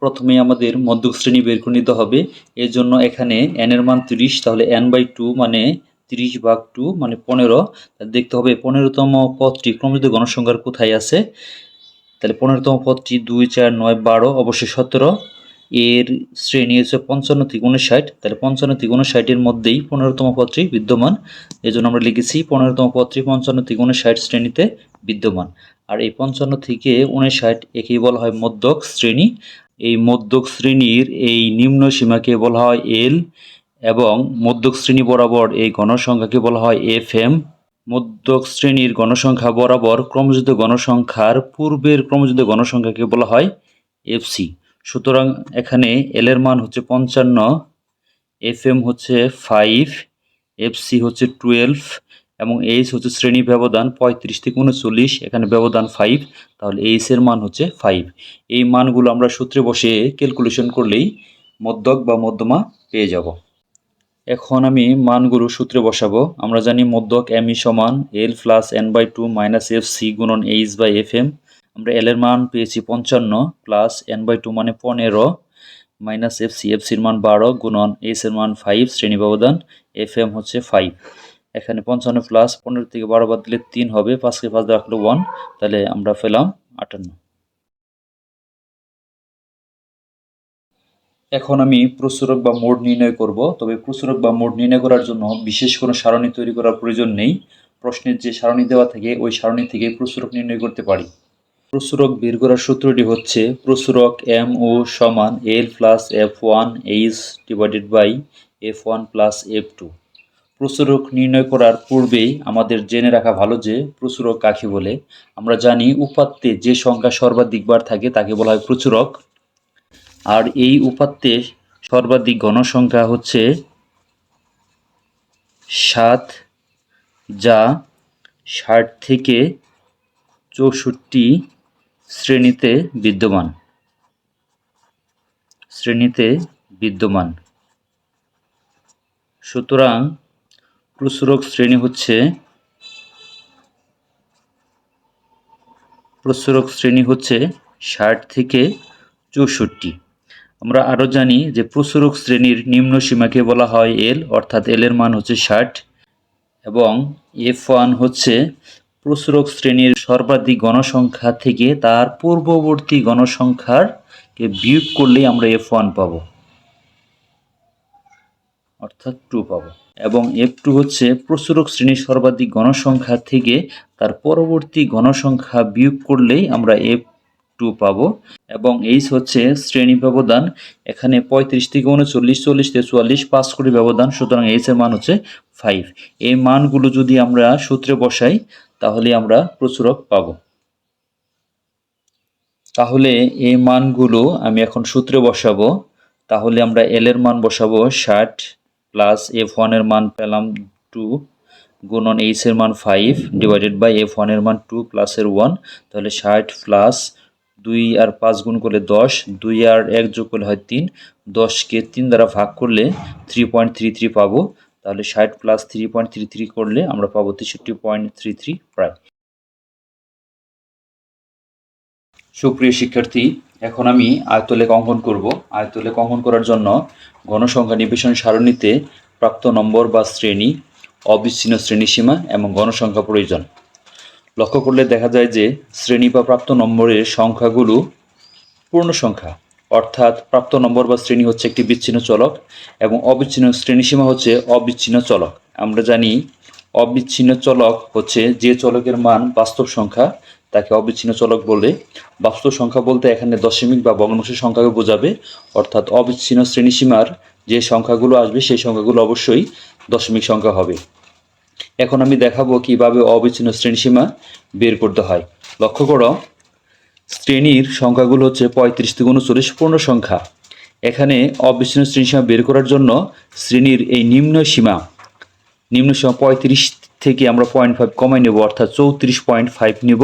A: প্রথমে আমাদের মধ্যক শ্রেণী বের করে নিতে হবে। এর জন্য এখানে n এর মান 30, তাহলে n/2 মানে 30 ভাগ 2 মানে 15। দেখতে হবে 15তম পদটি ক্রমযুক্ত গণসংখ্যার কোথায় আছে। তাহলে 15তম পদটি 2, 4, 9, 12 অবশ্যই 17। এর শ্রেণী হচ্ছে 55 থেকে 59, তাহলে 55 থেকে 59 এর মধ্যেই 15তম পদটি বিদ্যমান। এই জন্য আমরা লিখেছি 15তম পদটি 55 থেকে 59 শ্রেণীতে বিদ্যমান। আর এই 55 থেকে 59 একেই বলা হয় মধ্যক শ্রেণী। এই মধ্যক শ্রেণীর এই নিম্ন সীমাকে বলা হয় এল, এবং মধ্যক শ্রেণী বরাবর এই গণসংখ্যাকে বলা হয় এফ এম। মধ্যক শ্রেণীর গণসংখ্যা বরাবর ক্রমযুক্ত গণসংখ্যার পূর্বের ক্রমযুক্ত গণসংখ্যাকে বলা হয় এফসি। সুতরাং এখানে এল এর মান হচ্ছে 55, এফ এম হচ্ছে 5, এফসি হচ্ছে 12, এবং এইচ হচ্ছে শ্রেণী ব্যবধান 35 থেকে 39, এখানে ব্যবধান 5, তাহলে এইচ এর মান হচ্ছে 5। এই মানগুলো আমরা সূত্রে বসে ক্যালকুলেশন করলেই মধ্যক বা মধ্যমা পেয়ে যাব। এখন আমি মানগুলো সূত্রে বসাবো। আমরা জানি মধ্যক এম ই সমান L plus n/2 minus F C গুণন এইচ বাই এফ এম। আমরা এল এর মান পেয়েছি 55 প্লাস n/2 মানে 15 মাইনাস এফসির মান 12 গুণন এইচ এর মান 5 শ্রেণী ব্যবধান, এফ এম হচ্ছে 5। এখানে 55 প্লাস 15 থেকে 12 বাদ দিলে 3 হবে, 5কে 5 দিয়ে রাখলে 1, তাহলে আমরা পেলাম 58। এখন আমি প্রসারক বা মোড নির্ণয় করব। তবে প্রসারক বা মোড নির্ণয় করার জন্য বিশেষ কোনো সারণী তৈরি করার প্রয়োজন নেই। প্রশ্নের যে সারণী দেওয়া থাকে ওই সারণী থেকে প্রসারক নির্ণয় করতে পারি। প্রসারক বের করার সূত্রটি হচ্ছে প্রসারক এম ও সমান L plus F one H divided by F one plus F two. প্রসারক নির্ণয় করার পূর্বেই আমাদের জেনে রাখা ভালো যে প্রসারক কাকে বলে। আমরা জানি উপাত্তে যে সংখ্যা সর্বাধিক বার থাকে তাকে বলা হয় প্রসারক, আর এই উপাত্তে সর্বাধিক গণসংখ্যা হচ্ছে 7, যা 60 থেকে 64 শ্রেণীতে বিদ্যমান। শ্রেণীতে বিদ্যমান। সুতরাং প্রসারক শ্রেণী হচ্ছে 60 থেকে 64। আমরা আরও জানি যে প্রসারক শ্রেণীর নিম্ন সীমাকে বলা হয় এল, অর্থাৎ এল এর মান হচ্ছে 60, এবং F1 হচ্ছে প্রসারক শ্রেণীর সর্বাধিক গণসংখ্যা থেকে তার পূর্ববর্তী গণসংখ্যারকে বিয়োগ করলেই আমরা F1 পাবো, অর্থাৎ 2 পাবো। এবং F2 হচ্ছে প্রসারক শ্রেণীর সর্বাধিক গণসংখ্যা থেকে তার পরবর্তী গণসংখ্যা বিয়োগ করলেই আমরা F2 পাবো। এবং H হচ্ছে শ্রেণী ব্যবধান, এখানে 35 থেকে 39, 40 থেকে 44, 5 কোটি ব্যবধান, সুতরাং H এর মান হচ্ছে 5। এই মানগুলো যদি আমরা সূত্রে বসাই তাহলে আমরা প্রসারক পাবো। তাহলে এই মানগুলো আমি এখন সূত্রে বসাবো। তাহলে আমরা L এর মান বসাবো 60 প্লাস F1 এর মান পেলাম 2 গুণন H এর মান 5 ডিভাইডেড বাই F1 এর মান 2 প্লাস এর 1। তাহলে 60 প্লাস 2 আর 5 গুণ করলে 10, 2 আর 1 যোগ করলে হয় 3, 10কে 3 দ্বারা ভাগ করলে 3.33 পাবো। তাহলে 60 প্লাস 3.33 করলে আমরা পাবো 63.33 প্রায়। সুপ্রিয় শিক্ষার্থী, এখন আমি আয়তলেখ অঙ্কন করব। আয়তলেখ অঙ্কন করার জন্য গণসংখ্যা নিবেশন সারণীতে প্রাপ্ত নম্বর বা শ্রেণী, অবিচ্ছিন্ন শ্রেণীসীমা এবং গণসংখ্যা প্রয়োজন। লক্ষ্য করলে দেখা যায় যে শ্রেণী বা প্রাপ্ত নম্বরের সংখ্যাগুলো পূর্ণ সংখ্যা, অর্থাৎ প্রাপ্ত নম্বর বা শ্রেণী হচ্ছে একটি বিচ্ছিন্ন চলক এবং অবিচ্ছিন্ন শ্রেণীসীমা হচ্ছে অবিচ্ছিন্ন চলক। আমরা জানি অবিচ্ছিন্ন চলক হচ্ছে যে চলকের মান বাস্তব সংখ্যা, তাকে অবিচ্ছিন্ন চলক বলে। বাস্তব সংখ্যা বলতে এখানে দশমিক বা ভগ্নাংশ সংখ্যাকে বোঝাবে, অর্থাৎ অবিচ্ছিন্ন শ্রেণীসীমার যে সংখ্যাগুলো আসবে সেই সংখ্যাগুলো অবশ্যই দশমিক সংখ্যা হবে। এখন আমি দেখাবো কিভাবে অবিচ্ছিন্ন শ্রেণীসীমা বের করতে হয়। লক্ষ্য করো, শ্রেণীর সংখ্যাগুলো হচ্ছে 35 থেকে 39 পূর্ণ সংখ্যা। এখানে অবিচ্ছিন্ন শ্রেণীসীমা বের করার জন্য শ্রেণীর এই নিম্ন সীমা 35 থেকে আমরা 0.5 কমাই নেব, অর্থাৎ 34.5 নেব,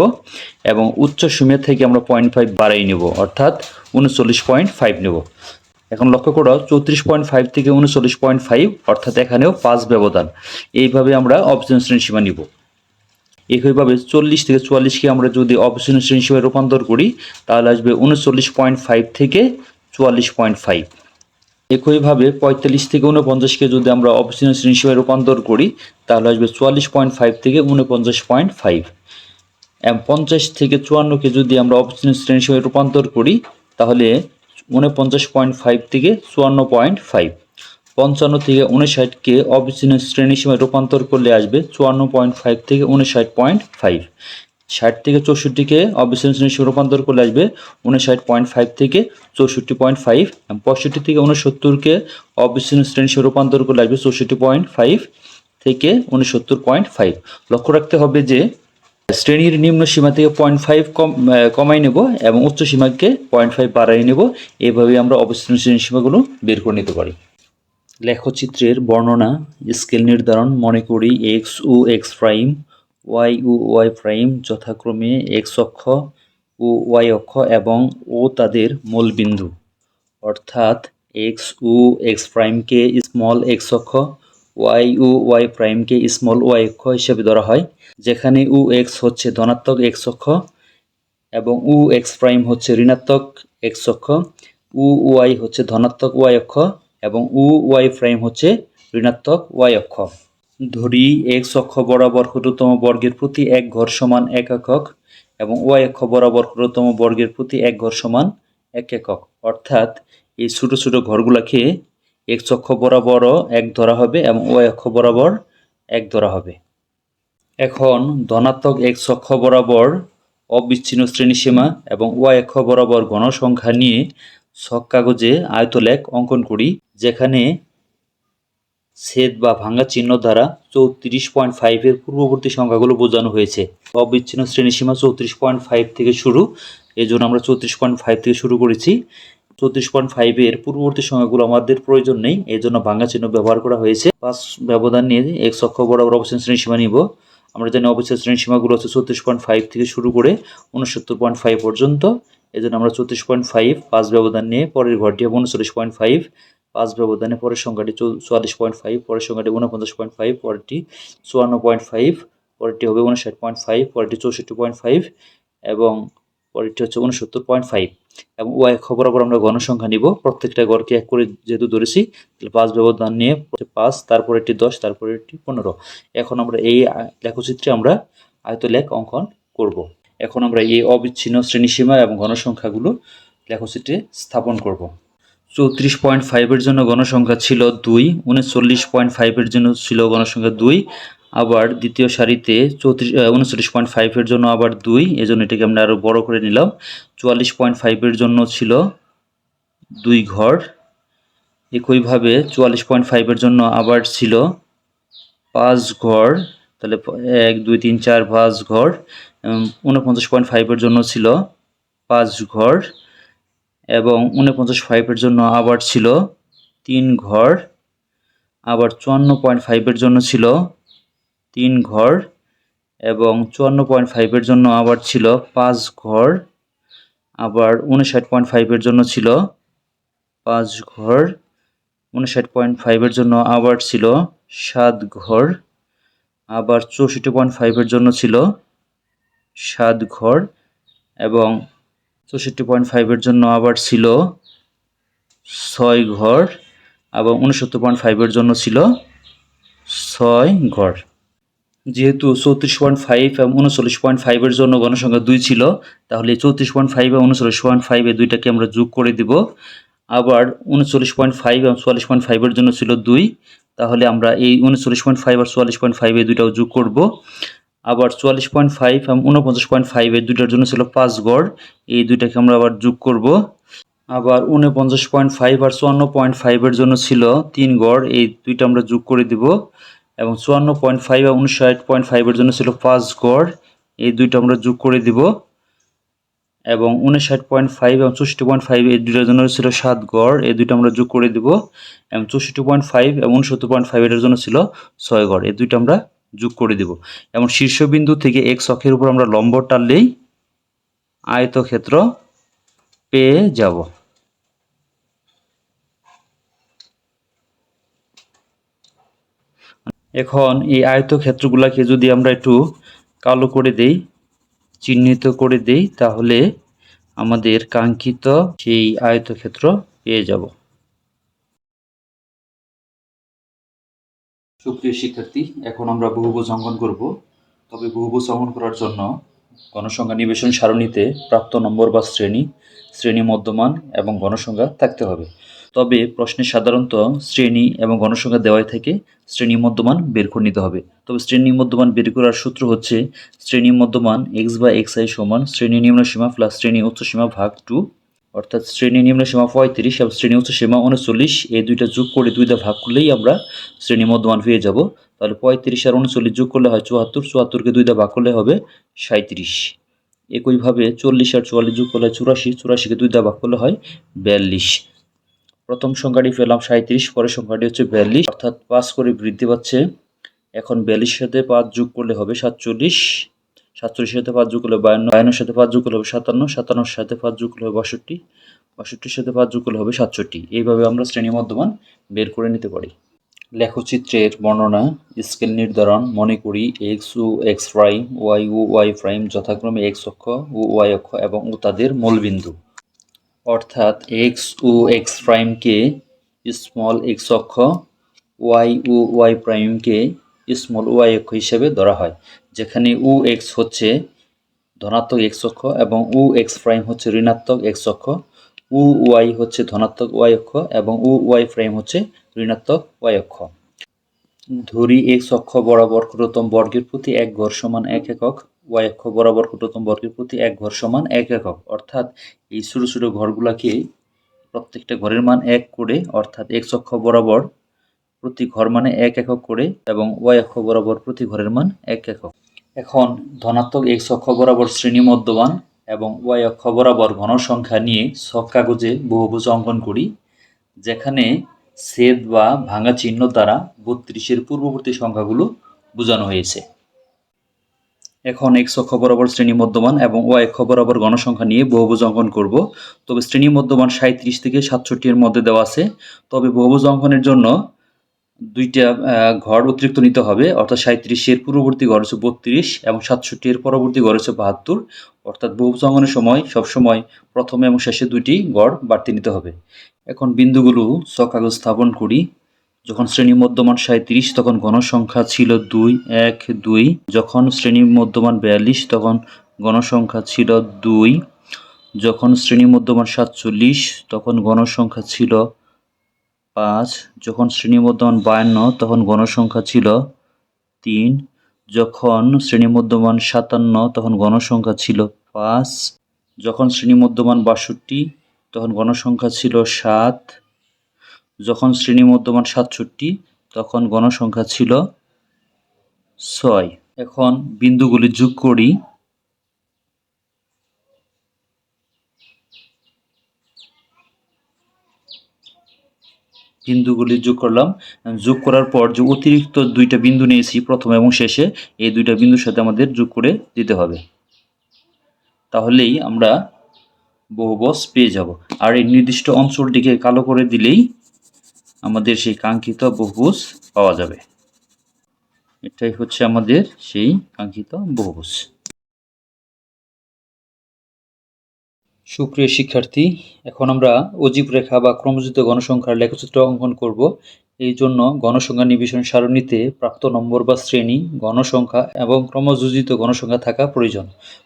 A: এবং উচ্চ সীমা থেকে আমরা 0.5 বাড়াই নেব, অর্থাৎ 39.5 নেব। এখন লক্ষ্য করো 34.5 থেকে 39.5, অর্থাৎ এখানেও 5 ব্যবধান। এইভাবে আমরা অবিচ্ছিন্ন শ্রেণীসীমা নিব। একইভাবে 40 থেকে 44কে আমরা যদি অবিচ্ছিন্ন শ্রেণীসীমায় রূপান্তর করি তাহলে আসবে 39.5 থেকে 44.5। একইভাবে 45 থেকে 49কে যদি আমরা অবিচ্ছিন্ন শ্রেণীসীমায় রূপান্তর করি তাহলে আসবে 44.5 থেকে 49.5। 50 থেকে 54কে যদি আমরা অবিচ্ছিন্ন শ্রেণীসীমায় রূপান্তর করি তাহলে 49.5 থেকে 54.5। 55 থেকে 59কে অবিচ্ছিন্ন শ্রেণীসীমায় রূপান্তর করলে আসবে 54.5 থেকে 59.5। 60 থেকে 64কে অবিচ্ছিন্ন শ্রেণীসীমায় রূপান্তর করলে আসবে 59.5 থেকে 64.5। 65 থেকে 69কে অবিচ্ছিন্ন শ্রেণীসীমায় রূপান্তর করলে আসবে 64.5 থেকে 69.5। লক্ষ্য রাখতে হবে যে শ্রেণীর নিম্ন সীমা থেকে 0.5 কমাই নেব এবং উচ্চ সীমাকে 0.5 বাড়াই নেব। এইভাবে আমরা অবিচ্ছিন্ন শ্রেণীসীমাগুলো বের করে নিতে পারি। লেখচিত্রের বর্ণনা, স্কেল নির্ধারণ। মনে করি এক্স ও এক্স প্রাইম, ওয়াই ও ওয়াই প্রাইম যথাক্রমে এক্স অক্ষ ও ওয়াই অক্ষ এবং ও তাদের মূলবিন্দু, অর্থাৎ এক্স ও এক্স প্রাইমকে স্মল এক্স অক্ষ, ওয়াই ও ওয়াই প্রাইমকে স্মল ওয়াই অক্ষ হিসেবে ধরা হয়, যেখানে ও এক্স হচ্ছে ধনাত্মক এক্স অক্ষ এবং ও এক্স প্রাইম হচ্ছে ঋণাত্মক এক্স অক্ষ, ও ওয়াই হচ্ছে ধনাত্মক ওয়াই অক্ষ এবং ও ওয়াই প্রাইম হচ্ছে ঋণাত্মক ওয়াই অক্ষ। ধরি এক্স অক্ষ বরাবর ক্ষুদ্রতম বর্গের প্রতি এক ঘর সমান 1 একক এবং ওয়াই অক্ষ বরাবর ক্ষুদ্রতম বর্গের প্রতি এক ঘর সমান 1 একক, অর্থাৎ এই ছোট ছোট ঘরগুলোকে এক্স অক্ষ বরাবরও 1 ধরা হবে এবং ওয়াই অক্ষ বরাবর 1 ধরা হবে। এখন ধনাত্মক এক্স অক্ষ বরাবর অবিচ্ছিন্ন শ্রেণীসীমা এবং ওয়াই অক্ষ বরাবর গণসংখ্যা নিয়ে ছক কাগজে আয়তলেখ অঙ্কন করি, যেখানে ছেদ বা ভাঙা চিহ্ন দ্বারা 34.5 এর পূর্ববর্তী সংখ্যাগুলো বোঝানো হয়েছে। অবিচ্ছিন্ন শ্রেণীসীমা 34.5 থেকে শুরু, এই জন্য আমরা 34.5 থেকে শুরু করেছি। 34.5 এর পূর্ববর্তী সংখ্যাগুলো আমাদের প্রয়োজন নেই, এই জন্য ভাঙা চিহ্ন ব্যবহার করা হয়েছে। 5 ব্যবধান নিয়ে এক্স অক্ষ বরাবর অবিচ্ছিন্ন শ্রেণীসীমা নিব। আমরা জানি অবিচ্ছিন্ন শ্রেণীসীমাগুলো হচ্ছে 34.5 থেকে শুরু করে 69.5 পর্যন্ত, এই জন্য আমরা 34.5 5 ব্যবধান নিয়ে পরের ঘরটি হবে 39.5, 5 ব্যবধানে পরের সংখ্যাটি 44.5, পরের সংখ্যাটি 49.5, পরেরটি 54.5, পরেরটি হবে 59.5, পরেরটি 64.5 এবং পরেরটি হচ্ছে 69.5 এবং ওয়াই অক্ষ বরাবর আমরা গণসংখ্যা নিব। প্রত্যেকটা গড়কে এক করে যেহেতু ধরেছি, তাহলে 5 ব্যবধান নিয়ে 5, তারপর এটি 10, তারপর এটি 15। এখন আমরা এই লেখচিত্রে আমরা আয়তলেখ অঙ্কন করব। এখন আমরা এই অবিচ্ছিন্ন শ্রেণীসীমা এবং গণসংখ্যাগুলো লেখচিত্রে স্থাপন করব। 34.5 এর জন্য গণসংখ্যা ছিল 2, 39.5 এর জন্য ছিল গণসংখ্যা 2, আবার দ্বিতীয় সারিতে 39.5 এর জন্য আবার 2, এজন্য এটাকে আমরা আরো বড় করে নিলাম। 44.5 এর জন্য ছিল 2 ঘর, একইভাবে 44.5 এর জন্য আবার ছিল 5 ঘর, তাহলে 1 2 3 4 5 ঘর। 49.5 এর জন্য ছিল 5 ঘর এবং 49.5 এর জন্য আবার ছিল 3 ঘর, আবার 54.5 এর জন্য ছিল 3 ঘর এবং 54.5 এর জন্য আবার ছিল 5 ঘর, আবার 59.5 এর জন্য ছিল 5 ঘর, 59.5 এর জন্য আবার ছিল 7 ঘর, আবার 64.5 এর জন্য ছিল 7 ঘর এবং 64.5 এর জন্য আবার ছিল 6 ঘর এবং 69.5 এর জন্য ছিল 6 ঘর। যেহেতু 34.5 এবং 39.5 এর জন্য গণসংখ্যা 2 ছিল, তাহলে 34.5 এবং 39.5 এই দুইটাকে আমরা যোগ করে দিব। আবার 39.5 এবং 44.5 এর জন্য ছিল 2, তাহলে আমরা এই 39.5 আর 44.5 এই দুইটাও যোগ করব। আবার 44.5 এবং 49.5 এই দুইটার জন্য ছিল 5 গড়, এই দুইটাকে আমরা আবার যোগ করব। আবার 49.5 আর 54.5 এর জন্য ছিল 3 গড়, এই দুইটা আমরা যোগ করে দিব এবং 54.5 এবং 59.5 এর জন্য ছিল 5 গড়, এই দুইটা আমরা যোগ করে দিব এবং 59.5 এবং 64.5 এই দুইটার জন্য ছিল 7 গড়, এই দুইটা আমরা যোগ করে দিব এবং 64.5 এবং 69.5 এর জন্য ছিল 6 গড়, এই দুইটা আমরা যোগ করে দিব এবং শীর্ষবিন্দু থেকে x অক্ষের উপর আমরা লম্ব টানলেই আয়তক্ষেত্র পেয়ে যাব। এখন এই আয়তক্ষেত্রগুলোকে যদি আমরা একটু কালো করে দেই, চিহ্নিত করে দেই, তাহলে আমাদের কাঙ্ক্ষিত সেই আয়তক্ষেত্র পেয়ে যাব। সুপ্রিয় শিক্ষার্থী, এখন আমরা বহুভুজ অঙ্কন করব। তবে বহুভুজ অঙ্কন করার জন্য গণসংখ্যা নিবেশন সারণীতে প্রাপ্ত নম্বর বা শ্রেণী মধ্যমান এবং গণসংখ্যা থাকতে হবে। তবে প্রশ্নে সাধারণত শ্রেণী এবং গণসংখ্যা দেওয়াই থেকে শ্রেণী মধ্যমান বের করে নিতে হবে। তবে শ্রেণী মধ্যমান বের করার সূত্র হচ্ছে শ্রেণী মধ্যমান x/xi সমান শ্রেণী নিম্নসীমা প্লাস শ্রেণী উচ্চসীমা ভাগ 2, অর্থাৎ শ্রেণী নিম্নসীমা 35 এবং শ্রেণী উচ্চসীমা 39, এই দুইটা যোগ করে 2 দিয়ে ভাগ করলেই আমরা শ্রেণী মধ্যমান পেয়ে যাব। তাহলে 35 আর 39 যোগ করলে হয় 74, 74কে 2 দিয়ে ভাগ করলে হবে 37। একইভাবে 40 আর 44 যোগ করলে হয় 84, 84কে 2 দিয়ে ভাগ করলে হয় 42। প্রথম সংখ্যাটি পেলাম 37, পরের সংখ্যাটি হচ্ছে 42, অর্থাৎ 5 করে বৃদ্ধি পাচ্ছে। এখন 42 সাথে 5 যোগ করলে হবে 47, 47 সাথে 5 যোগ করলে 52, 52 সাথে 5 যোগ করলে হবে 57, 57 সাথে 5 যোগ করলে হবে 62, 62 সাথে 5 যোগ করলে হবে 67। এইভাবে আমরা শ্রেণী মধ্যমান বের করে নিতে পারি। লেখচিত্রের বর্ণনা, স্কেল নির্ধারণ মনে করি এক্স ও এক্স প্রাইম, ওয়াই ও ওয়াই প্রাইম যথাক্রমে এক্স অক্ষ ও ওয়াই অক্ষ এবং তাদের মূলবিন্দু, অর্থাৎ এক্স ও এক্স প্রাইমকে স্মল এক্স অক্ষ, ওয়াই ও ওয়াই প্রাইমকে স্মল ওয়াই অক্ষ হিসেবে ধরা হয়, যেখানে ও এক্স হচ্ছে ধনাত্মক এক্স অক্ষ এবং ও এক্স প্রাইম হচ্ছে ঋণাত্মক এক্স অক্ষ, ও ওয়াই হচ্ছে ধনাত্মক ওয়াই অক্ষ এবং ও ওয়াই প্রাইম হচ্ছে ঋণাত্মক ওয়াই অক্ষ। ধরি এক্স অক্ষ বরাবর ক্ষুদ্রতম বর্গের প্রতি 1 ঘর সমান 1 একক, ওয়াই অক্ষ বরাবর ক্ষুদ্রতম বর্গের প্রতি 1 ঘর সমান 1 একক, অর্থাৎ এই ছোট ছোট ঘরগুলাকে প্রত্যেকটা ঘরের মান 1 করে, অর্থাৎ এক্স অক্ষ বরাবর প্রতি ঘর মানে 1 একক করে এবং ওয়াই অক্ষ বরাবর প্রতি ঘরের মান 1 একক। এখন ধনাত্মক এক্স অক্ষ বরাবর শ্রেণী মধ্যমান এবং ওয়াই অক্ষ বরাবর ঘনসংখ্যা নিয়ে ছক কাগজে বহুভুজ অঙ্কন করি, যেখানে ছেদ বা ভাঙা চিহ্ন দ্বারা 32-এর পূর্ববর্তী সংখ্যাগুলো বোঝানো হয়েছে। এখন এক্স অক্ষ বরাবর শ্রেণী মধ্যমান এবং ওয়াই অক্ষ বরাবর গণসংখ্যা নিয়ে বহুভুজ অঙ্কন করব। তবে শ্রেণী মধ্যমান 37 থেকে 67 এর মধ্যে দেওয়া আছে। তবে বহুভুজ অঙ্কনের জন্য দুইটা ঘর অতিরিক্ত নিতে হবে, অর্থাৎ 37 এর পূর্ববর্তী ঘর হচ্ছে 32 এবং 67 এর পরবর্তী ঘর হচ্ছে 72। অর্থাৎ বহুভুজ অঙ্কনের সময় সবসময় প্রথমে এবং শেষে দুইটি গড় বাড়তি নিতে হবে। এখন বিন্দুগুলো কাগজ স্থাপন করি। যখন শ্রেণী মধ্যমান 37 তখন গণসংখ্যা ছিল 2, 1, 2। যখন শ্রেণী মধ্যমান 42 তখন গণসংখ্যা ছিল 2। যখন শ্রেণী মধ্যমান 47 তখন গণসংখ্যা ছিল 5। যখন শ্রেণী মধ্যমান 52 তখন গণসংখ্যা ছিল 3। যখন শ্রেণী মধ্যমান 57 তখন গণসংখ্যা ছিল 5। যখন শ্রেণী মধ্যমান 62 তখন গণসংখ্যা ছিল 7। যখন শ্রেণী মধ্যমান 67 তখন গণসংখ্যা ছিল 6। এখন বিন্দুগুলি যোগ করি। বিন্দুগুলি যোগ করলাম। যোগ করার পর যে অতিরিক্ত দুইটা বিন্দু নিয়েছি প্রথমে এবং শেষে, এই দুইটা বিন্দুর সাথে আমাদের যোগ করে দিতে হবে, তাহলেই আমরা বহুভুজ পেয়ে যাব। আর এই নির্দিষ্ট অঞ্চলটিকে কালো করে দিলেই আমাদের সেই কাঙ্ক্ষিত বহুভুজ পাওয়া যাবে। এটাই হচ্ছে আমাদের সেই কাঙ্ক্ষিত বহুভুজ। সুপ্রিয় শিক্ষার্থী, এখন আমরা অজীব রেখা বা ক্রমযুক্ত গণসংখ্যার লেখচিত্র অঙ্কন করব। এই জন্য গণসংখ্যা নিবেশন সারণীতে প্রাপ্ত নম্বর বা শ্রেণী, গণসংখ্যা এবং ক্রমযোজিত গণসংখ্যা থাকা প্রয়োজন।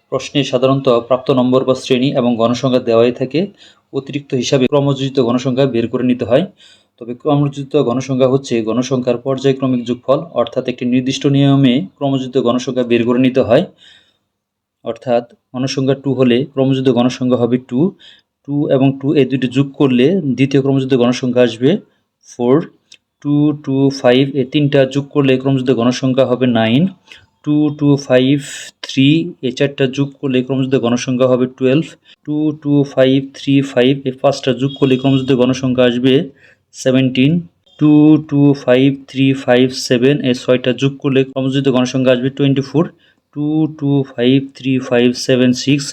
A: প্রশ্নে সাধারণত প্রাপ্ত নম্বর বা শ্রেণী এবং গণসংখ্যা দেওয়াই থাকে। অতিরিক্ত হিসাবে ক্রমযোজিত গণসংখ্যা বের করে নিতে হয়। তবে ক্রমযোজিত গণসংখ্যা হচ্ছে গণসংখ্যার পর্যায়ক্রমিক যোগফল, অর্থাৎ একটি নির্দিষ্ট নিয়মে ক্রমযোজিত গণসংখ্যা বের করে নিতে হয়। অর্থাৎ গণসংখ্যা 2 হলে ক্রমযুক্ত গণসংখ্যা হবে 2। 2 এবং 2 এই দুটি যোগ করলে দ্বিতীয় ক্রমযুক্ত গণসংখ্যা আসবে 4। 2, 2, 5 এই তিনটা যোগ করলে ক্রমযুক্ত গণসংখ্যা হবে 9। 2, 2, 5, 3 এই চারটা যোগ করলে ক্রমযুক্ত গণসংখ্যা হবে 12। 2, 2, 5, 3, 5 এই পাঁচটা যোগ করলে ক্রমযুক্ত গণসংখ্যা আসবে 17। 2, 2, 5, 3, 5, 7 এই ছয়টা যোগ করলে ক্রমযুক্ত গণসংখ্যা আসবে 24। 2, 2, 5, 3, 5, 7, 6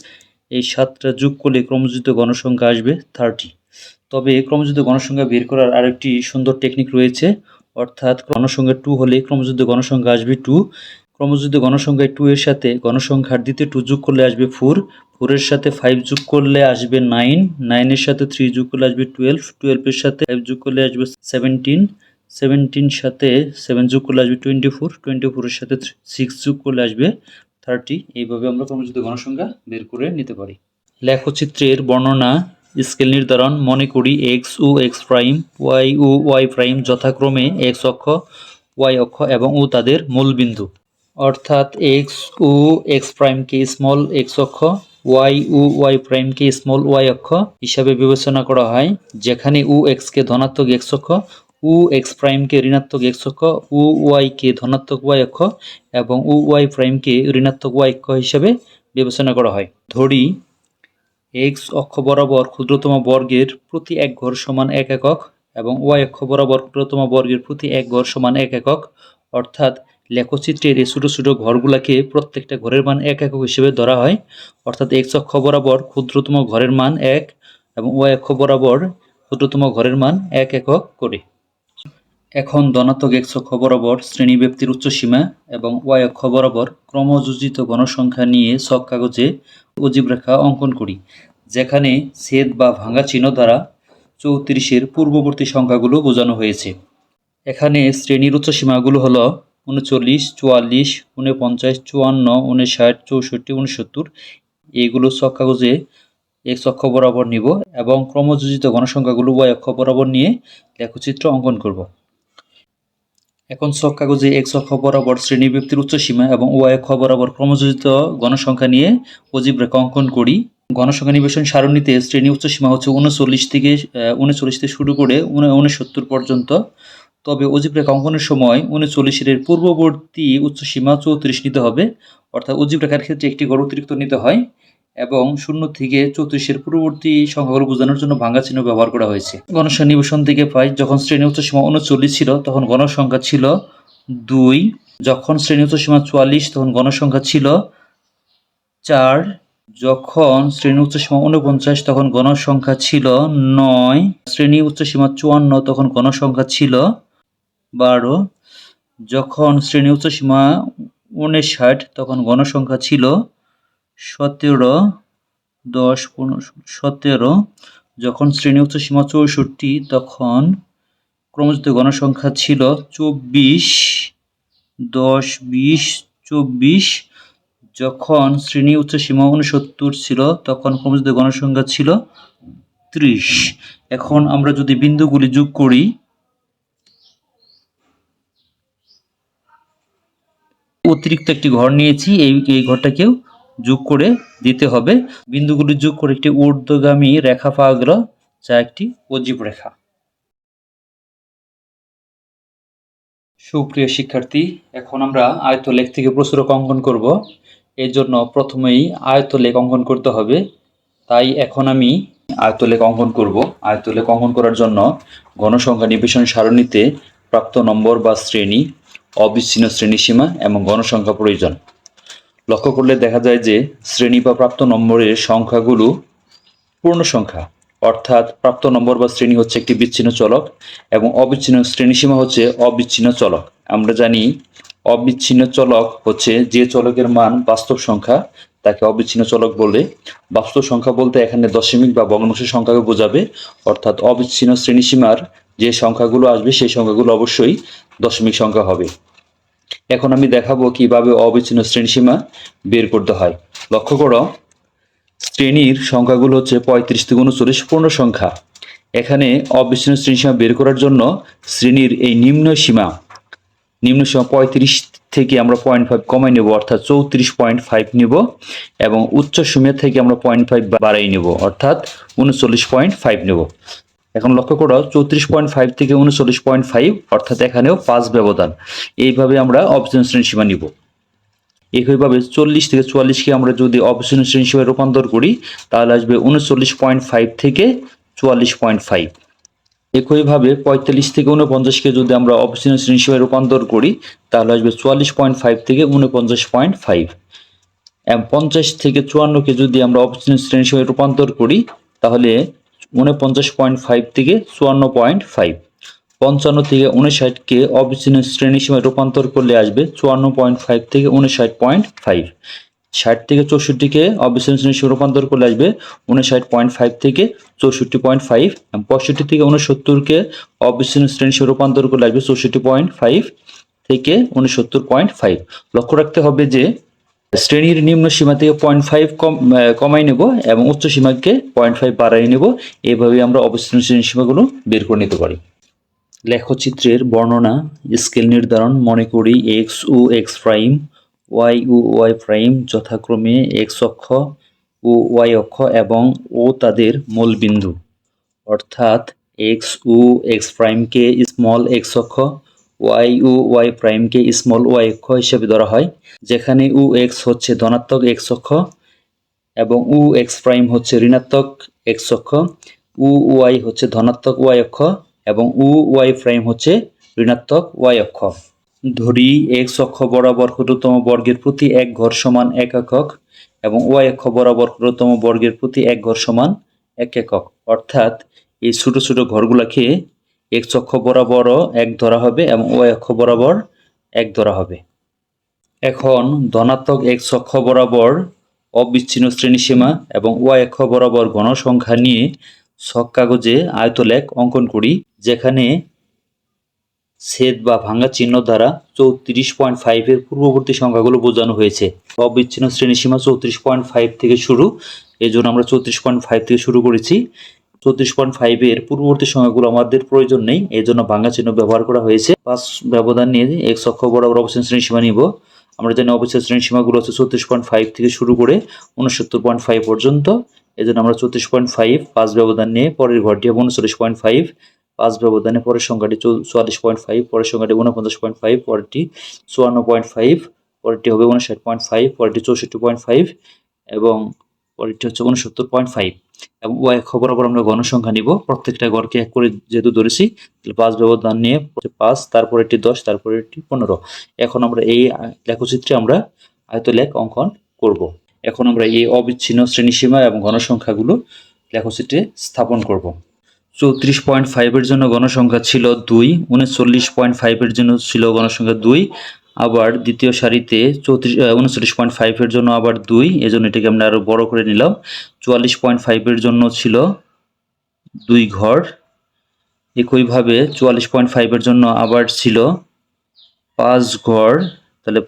A: এই সাতটা যোগ করলে ক্রমযুক্ত গণসংখ্যা আসবে 30। তবে ক্রমযুক্ত গণসংখ্যা বের করার আরেকটি সুন্দর টেকনিক রয়েছে, অর্থাৎ গণসংখ্যা 2 হলে ক্রমযুক্ত গণসংখ্যা আসবে 2। ক্রমযুক্ত গণসংখ্যায় 2 এর সাথে গণসংখ্যার দ্বিতীয় 2 যোগ করলে আসবে 4। 4 এর সাথে 5 যোগ করলে আসবে 9। 9 এর সাথে 3 যোগ করলে আসবে 12। 12 এর সাথে 5 যোগ করলে আসবে 17। 17 সাথে 7 যোগ করলে আসবে 24। 24 এর সাথে 6 যোগ করলে আসবে 30। এইভাবে আমরা ক্রমযুক্ত গণসংখ্যা বের করে নিতে পারি। লেখচিত্রের বর্ণনা, স্কেল নির্ধারণ। মনে করি এক্স ও এক্স প্রাইম, ওয়াই ও ওয়াই প্রাইম যথাক্রমে এক্স অক্ষ, ওয়াই অক্ষ এবং ও তাদের মূলবিন্দু। অর্থাৎ এক্স ও এক্স প্রাইমকে স্মল এক্স অক্ষ, ওয়াই ও ওয়াই প্রাইমকে স্মল ওয়াই অক্ষ হিসাবে বিবেচনা করা হয়, যেখানে ও এক্সকে ধনাত্মক এক্স অক্ষ, ও এক্স প্রাইমকে ঋণাত্মক এক্স অক্ষ, ও ওয়াইকে ধনাত্মক ওয়াই অক্ষ এবং ও ওয়াই প্রাইমকে ঋণাত্মক ওয়াই অক্ষ হিসাবে বিবেচনা করা হয়। ধরি এক্স অক্ষ বরাবর ক্ষুদ্রতম বর্গের প্রতি এক ঘর সমান 1 একক এবং ওয়াই অক্ষ বরাবর ক্ষুদ্রতম বর্গের প্রতি এক ঘর সমান 1 একক। অর্থাৎ লেখচিত্রের এই ছোটো ছোটো ঘরগুলাকে প্রত্যেকটা ঘরের মান 1 একক হিসেবে ধরা হয়। অর্থাৎ এক্স অক্ষ বরাবর ক্ষুদ্রতম ঘরের মান 1 এবং ওয়াই অক্ষ বরাবর ক্ষুদ্রতম ঘরের মান 1 একক করে। এখন ধনাত্মক এক্স অক্ষ বরাবর শ্রেণীব্যাপ্তির উচ্চসীমা এবং ওয়াই অক্ষ বরাবর ক্রমযোজিত গণসংখ্যা নিয়ে ছক কাগজে অজীব রেখা অঙ্কন করি, যেখানে ছেদ বা ভাঙা চিহ্ন দ্বারা 34-এর পূর্ববর্তী সংখ্যাগুলো বোঝানো হয়েছে। এখানে শ্রেণীর উচ্চসীমাগুলো হলো 39, 44, 49, 54, 59, 64, 69। এইগুলো ছক কাগজে এক্স অক্ষ বরাবর নিব এবং ক্রমযোজিত গণসংখ্যাগুলো ওয়াই অক্ষ বরাবর নিয়ে লেখচিত্র অঙ্কন করব। এখন ছক কাগজে এক্স অক্ষ বরাবর শ্রেণীব্যাপ্তির উচ্চসীমা এবং ওয়াই অক্ষ বরাবর ক্রমযোজিত গণসংখ্যা নিয়ে অজীব রেখা অঙ্কন করি। গণসংখ্যা নিবেশন সারণীতে শ্রেণী উচ্চসীমা হচ্ছে 39 থেকে শুরু করে 69 পর্যন্ত। তবে অজীব রেখা অঙ্কনের সময় 39-এর পূর্ববর্তী উচ্চসীমা 34 নিতে হবে। অর্থাৎ অজীব রেখার ক্ষেত্রে একটি ঘর অতিরিক্ত নিতে হয় এবং 0 থেকে 34-এর পূর্ববর্তী সংখ্যাগুলো বোঝানোর জন্য ভাঙা চিহ্ন ব্যবহার করা হয়েছে। গণসংখ্যা নিবেশন থেকে পাই, যখন শ্রেণী উচ্চসীমা 39 ছিল তখন গণসংখ্যা ছিল 2। যখন শ্রেণী উচ্চসীমা 44 তখন গণসংখ্যা ছিল 4। যখন শ্রেণী উচ্চসীমা 49 তখন গণসংখ্যা ছিল 9। শ্রেণী উচ্চসীমা 54 তখন গণসংখ্যা ছিল 12। যখন শ্রেণী উচ্চসীমা 59 তখন গণসংখ্যা ছিল 17। 10, 15, 17। যখন শ্রেণী উচ্চসীমা 64 তখন ক্রমযুক্ত গণসংখ্যা ছিল 24। 10, 20, 24। যখন শ্রেণী উচ্চসীমা 69 ছিল তখন ক্রমযুক্ত গণসংখ্যা ছিল 30। এখন আমরা যদি বিন্দুগুলি যোগ করি, অতিরিক্ত একটি ঘর নিয়েছি, এই ঘরটাকেও যোগ করে দিতে হবে। বিন্দুগুলি যোগ করে একটি ঊর্ধ্বগামী রেখা পাওয়া গেল, যা একটি অজীব রেখা। সুপ্রিয় শিক্ষার্থী, এখন আমরা আয়তলেখ থেকে প্রস্তুরক অঙ্কন করব। এর জন্য প্রথমেই আয়তলেখ অঙ্কন করতে হবে। তাই এখন আমি আয়তলেখ অঙ্কন করব। আয়তলেখ অঙ্কন করার জন্য গণসংখ্যা নিবেশন সারণীতে প্রাপ্ত নম্বর বা শ্রেণী, অবিচ্ছিন্ন শ্রেণীসীমা এবং গণসংখ্যা প্রয়োজন। লক্ষ্য করলে দেখা যায় যে শ্রেণী বা প্রাপ্ত নম্বরের সংখ্যাগুলো পূর্ণ সংখ্যা, অর্থাৎ প্রাপ্ত নম্বর বা শ্রেণী হচ্ছে একটি বিচ্ছিন্ন চলক এবং অবিচ্ছিন্ন শ্রেণীসীমা হচ্ছে অবিচ্ছিন্ন চলক। আমরা জানি অবিচ্ছিন্ন চলক হচ্ছে যে চলকের মান বাস্তব সংখ্যা, তাকে অবিচ্ছিন্ন চলক বলে। বাস্তব সংখ্যা বলতে এখানে দশমিক বা ভগ্নাংশ সংখ্যাকে বোঝাবে, অর্থাৎ অবিচ্ছিন্ন শ্রেণীসীমার যে সংখ্যাগুলো আসবে সেই সংখ্যাগুলো অবশ্যই দশমিক সংখ্যা হবে। এখন আমি দেখাবো কিভাবে অবিচ্ছিন্ন শ্রেণীসীমা বের করতে হয়। লক্ষ্য করো, শ্রেণীর সংখ্যাগুলো হচ্ছে 35 থেকে 39 পূর্ণ সংখ্যা। এখানে অবিচ্ছিন্ন শ্রেণীসীমা বের করার জন্য শ্রেণীর এই নিম্ন সীমা 35 থেকে আমরা 0.5 কমাই নেব, অর্থাৎ 34.5 নেব, এবং উচ্চ সীমা থেকে আমরা 0.5 বাড়াই নেব, অর্থাৎ 39.5 নেব। এখন লক্ষ্য করো 34.5 থেকে 39.5, অর্থাৎ এখানেও 5 ব্যবধান। এইভাবে আমরা অবিচ্ছিন্ন শ্রেণীসীমা নিব। একইভাবে 40 থেকে 44কে আমরা যদি অবিচ্ছিন্ন শ্রেণীসীমায় রূপান্তর করি তাহলে আসবে 39.5 থেকে 44.5। একইভাবে 45 থেকে 49কে যদি আমরা অবিচ্ছিন্ন শ্রেণীসীমায় রূপান্তর করি তাহলে আসবে 44.5 থেকে 49.5। 50 থেকে 54কে যদি আমরা অবিচ্ছিন্ন শ্রেণীসীমায় রূপান্তর করি তাহলে 49.5 থেকে 54.5। 55 থেকে 59কে অবিচ্ছিন্ন শ্রেণীসীমায় রূপান্তর করলে আসবে 54.5 থেকে 59.5। 60 থেকে 64কে অবিচ্ছিন্ন শ্রেণীসীমায় রূপান্তর করলে আসবে 59.5 থেকে 64.5। 65 থেকে 69কে অবিচ্ছিন্ন শ্রেণীসীমায় রূপান্তর করলে আসবে 64.5 থেকে 69.5। লক্ষ্য রাখতে হবে যে শ্রেণীর নিম্ন সীমা থেকে 0.5 কমাই নেব এবং উচ্চ সীমাকে 0.5 বাড়াই নেব। এইভাবে আমরা অবিচ্ছিন্ন শ্রেণীসীমাগুলো বের করে নিতে পারি। লেখচিত্রের বর্ণনা, স্কেল নির্ধারণ। মনে করি এক্স ও এক্স প্রাইম, ওয়াই ও ওয়াই প্রাইম যথাক্রমে এক্স অক্ষ ও ওয়াই অক্ষ এবং ও তাদের মূলবিন্দু, অর্থাৎ এক্স ও এক্স প্রাইমকে স্মল এক্স অক্ষ, ওয়াই ও ওয়াই প্রাইমকে স্মল ওয়াই অক্ষ হিসেবে ধরা হয়, যেখানে ও এক্স হচ্ছে ধনাত্মক এক্স অক্ষ এবং ও এক্স প্রাইম হচ্ছে ঋণাত্মক এক্স অক্ষ, ও ওয়াই হচ্ছে ধনাত্মক ওয়াই অক্ষ এবং ও ওয়াই প্রাইম হচ্ছে ঋণাত্মক ওয়াই অক্ষ। ধরি এক্স অক্ষ বরাবর ক্ষুদ্রতম বর্গের প্রতি এক ঘর সমান 1 একক এবং ওয়াই অক্ষ বরাবর ক্ষুদ্রতম বর্গের প্রতি এক ঘর সমান 1 একক, অর্থাৎ এই ছোট ছোট ঘরগুলোকে এক্স অক্ষ বরাবরও 1 ধরা হবে এবং ওয়াই অক্ষ বরাবর 1 ধরা হবে। এখন ধনাত্মক এক্স অক্ষ বরাবর অবিচ্ছিন্ন শ্রেণীসীমা এবং ওয়াই অক্ষ বরাবর গণসংখ্যা নিয়ে ছক কাগজে আয়তলেখ অঙ্কন করি, যেখানে ছেদ বা ভাঙা চিহ্ন দ্বারা 34.5 এর পূর্ববর্তী সংখ্যাগুলো বোঝানো হয়েছে। অবিচ্ছিন্ন শ্রেণীসীমা 34.5 থেকে শুরু, এই জন্য আমরা 34.5 থেকে শুরু করেছি। 34.5 এর পূর্ববর্তী সংখ্যাগুলো আমাদের প্রয়োজন নেই, এই জন্য ভাঙা চিহ্ন ব্যবহার করা হয়েছে। 5 ব্যবধান নিয়ে এক্স অক্ষ বরাবর অবিচ্ছিন্ন শ্রেণীসীমা নিব। আমরা জানি অবিচ্ছিন্ন শ্রেণীসীমাগুলো হচ্ছে 34.5 থেকে শুরু করে 69.5 পর্যন্ত, এই জন্য আমরা 34.5 5 ব্যবধান নিয়ে পরের ঘরটি হবে 39.5, 5 ব্যবধানে পরের সংখ্যাটি 44.5, পরের সংখ্যাটি 49.5, পরেরটি 54.5, পরেরটি হবে 59.5, পরেরটি 64.5 এবং পরেরটি হচ্ছে 69.5 এবং y অক্ষ বরাবর আমরা গণসংখ্যা নিব। প্রত্যেকটা গড়কে এক করে যেহেতু ধরেছি, তাহলে 5 ব্যবধান নিয়ে 5, তারপর এটি 10, তারপর এটি 15। এখন আমরা এই লেখচিত্রে আমরা আয়তলেখ অঙ্কন করব। এখন আমরা এই অবিচ্ছিন্ন শ্রেণীসীমা এবং গণসংখ্যাগুলো লেখচিত্রে স্থাপন করব। 34.5 এর জন্য গণসংখ্যা ছিল 2, 39.5 এর জন্য ছিল গণসংখ্যা 2, আবার দ্বিতীয় সারিতে 39.5 এর জন্য আবার 2, এজন্য এটাকে আমরা আরো বড় করে নিলাম। 44.5 এর জন্য ছিল 2 ঘর। একইভাবে 44.5 এর জন্য আবার ছিল 5 ঘর, তাহলে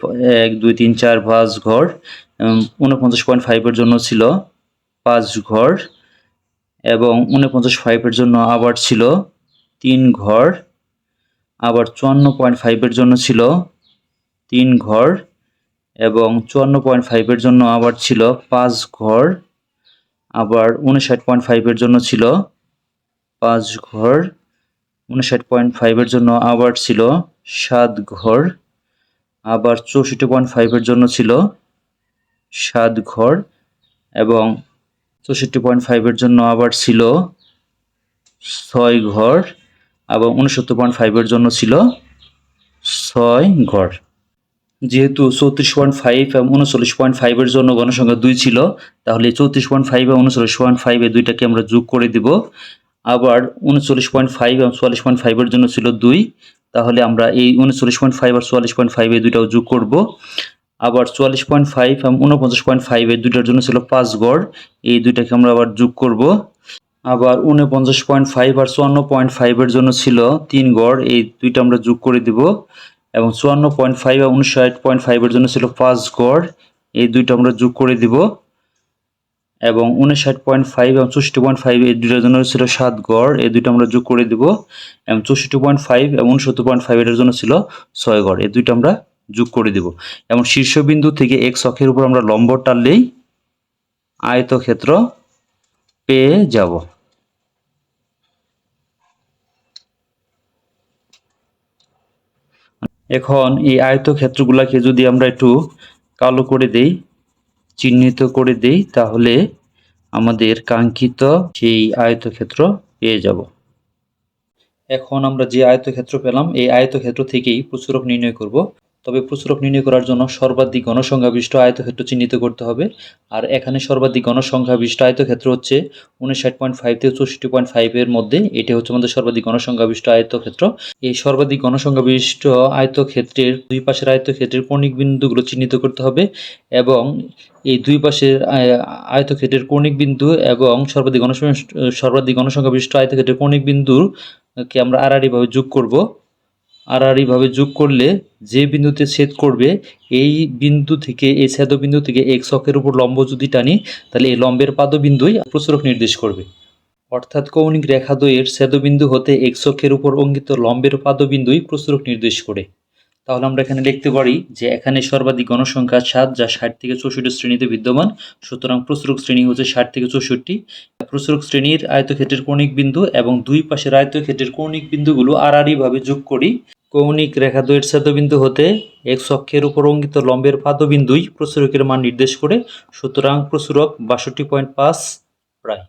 A: 1 2 3 4 5 ঘর। 49.5 এর জন্য ছিল 5 ঘর এবং 49.5 এর জন্য আবার ছিল 3 ঘর। আবার 54.5 এর জন্য ছিল 3 ঘর এবং 54.5 এর জন্য আবার ছিল 5 ঘর। আবার 59.5 এর জন্য ছিল 5 ঘর। 59.5 এর জন্য আবার ছিল 7 ঘর। আবার 64.5 এর জন্য ছিল 7 ঘর এবং 64.5 এর জন্য আবার ছিল 6 ঘর এবং 69.5 এর জন্য ছিল 6 ঘর। যেহেতু 34.5 এবং 39.5 এর জন্য গণসংখ্যা 2 ছিল, তাহলে 34.5 এবং 39.5 এই দুইটাকে আমরা যোগ করে দিব। আবার 39.5 এবং 44.5 এর জন্য ছিল 2, তাহলে আমরা এই 39.5 আর 44.5 এই দুইটাও যোগ করব। আবার 44.5 এবং 49.5 এই দুইটার জন্য ছিল 5 গড়, এই দুইটাকে আমরা আবার যোগ করব। আবার 49.5 আর 54.5 এর জন্য ছিল 3 গড়, এই দুইটা আমরা যোগ করে দিব। এবং 54.5 এবং 59.5 এর জন্য ছিল 5 গড়, এই দুইটা আমরা যোগ করে দিব। এবং 59.5 এবং 64.5 এই দুইটার জন্য ছিল 7 গড়, এই দুইটা আমরা যোগ করে দিব। এবং 64.5 এবং 69.5 এর জন্য ছিল 6 গড়, এই দুইটা আমরা যোগ করে দিব। এবং শীর্ষবিন্দু থেকে x অক্ষের উপর আমরা লম্ব টানলেই আয়তক্ষেত্র পেয়ে যাব। এখন এই আয়তক্ষেত্রগুলোকে যদি আমরা একটু কালো করে দেই, চিহ্নিত করে দেই, তাহলে আমাদের কাঙ্ক্ষিত সেই আয়তক্ষেত্র পেয়ে যাব। এখন আমরা যে আয়তক্ষেত্র পেলাম, এই আয়তক্ষেত্র থেকেই প্রচুরক নির্ণয় করব। তবে প্রচুরক নির্ণয় করার জন্য সর্বাধিক গণসংখ্যা বিশিষ্ট আয়তক্ষেত্র চিহ্নিত করতে হবে। আর এখানে সর্বাধিক গণসংখ্যা বিশিষ্ট আয়তক্ষেত্র হচ্ছে 59.5 থেকে 64.5 এর মধ্যে, এটা হচ্ছে আমাদের সর্বাধিক গণসংখ্যা বিশিষ্ট আয়তক্ষেত্র। এই সর্বাধিক গণসংখ্যা বিশিষ্ট আয়তক্ষেত্রের দুই পাশের আয়তক্ষেত্রের কৌণিক বিন্দুগুলো চিহ্নিত করতে হবে এবং এই দুই পাশের আয়তক্ষেত্রের কৌণিক বিন্দু এবং সর্বাধিক গণসংখ্যা বিশিষ্ট আয়তক্ষেত্রের কৌণিক বিন্দুর কে আমরা আড়াআড়িভাবে যোগ করব। আড়াআড়িভাবে যোগ করলে যে বিন্দুতে ছেদ করবে, এই বিন্দু থেকে, এই ছেদবিন্দু থেকে x অক্ষের উপর লম্ব যদি টানি, তাহলে এই লম্বের পাদবিন্দুই প্রচুরক নির্দেশ করবে। অর্থাৎ কৌণিক রেখাদ্বয়ের ছেদবিন্দু হতে x অক্ষের উপর অঙ্কিত লম্বের পাদবিন্দুই প্রচুরক নির্দেশ করে। তাহলে আমরা এখানে লিখতে পারি যে এখানে সর্বাধিক গণসংখ্যা 7, যা 60 থেকে 64 শ্রেণীতে বিদ্যমান। সুতরাং প্রচুরক শ্রেণী হচ্ছে 60 থেকে 64। প্রচুরক শ্রেণীর আয়তক্ষেত্রের কৌণিক বিন্দু এবং দুই পাশের আয়তক্ষেত্রের কৌণিক বিন্দুগুলো আড়াআড়িভাবে যোগ করি। কৌণিক রেখাদ্বয়ের ছেদবিন্দু হতে x অক্ষের উপর অঙ্কিত লম্বের পাদবিন্দুই প্রচুরকের মান নির্দেশ করে। সুতরাং প্রচুরক 62.5 প্রায়।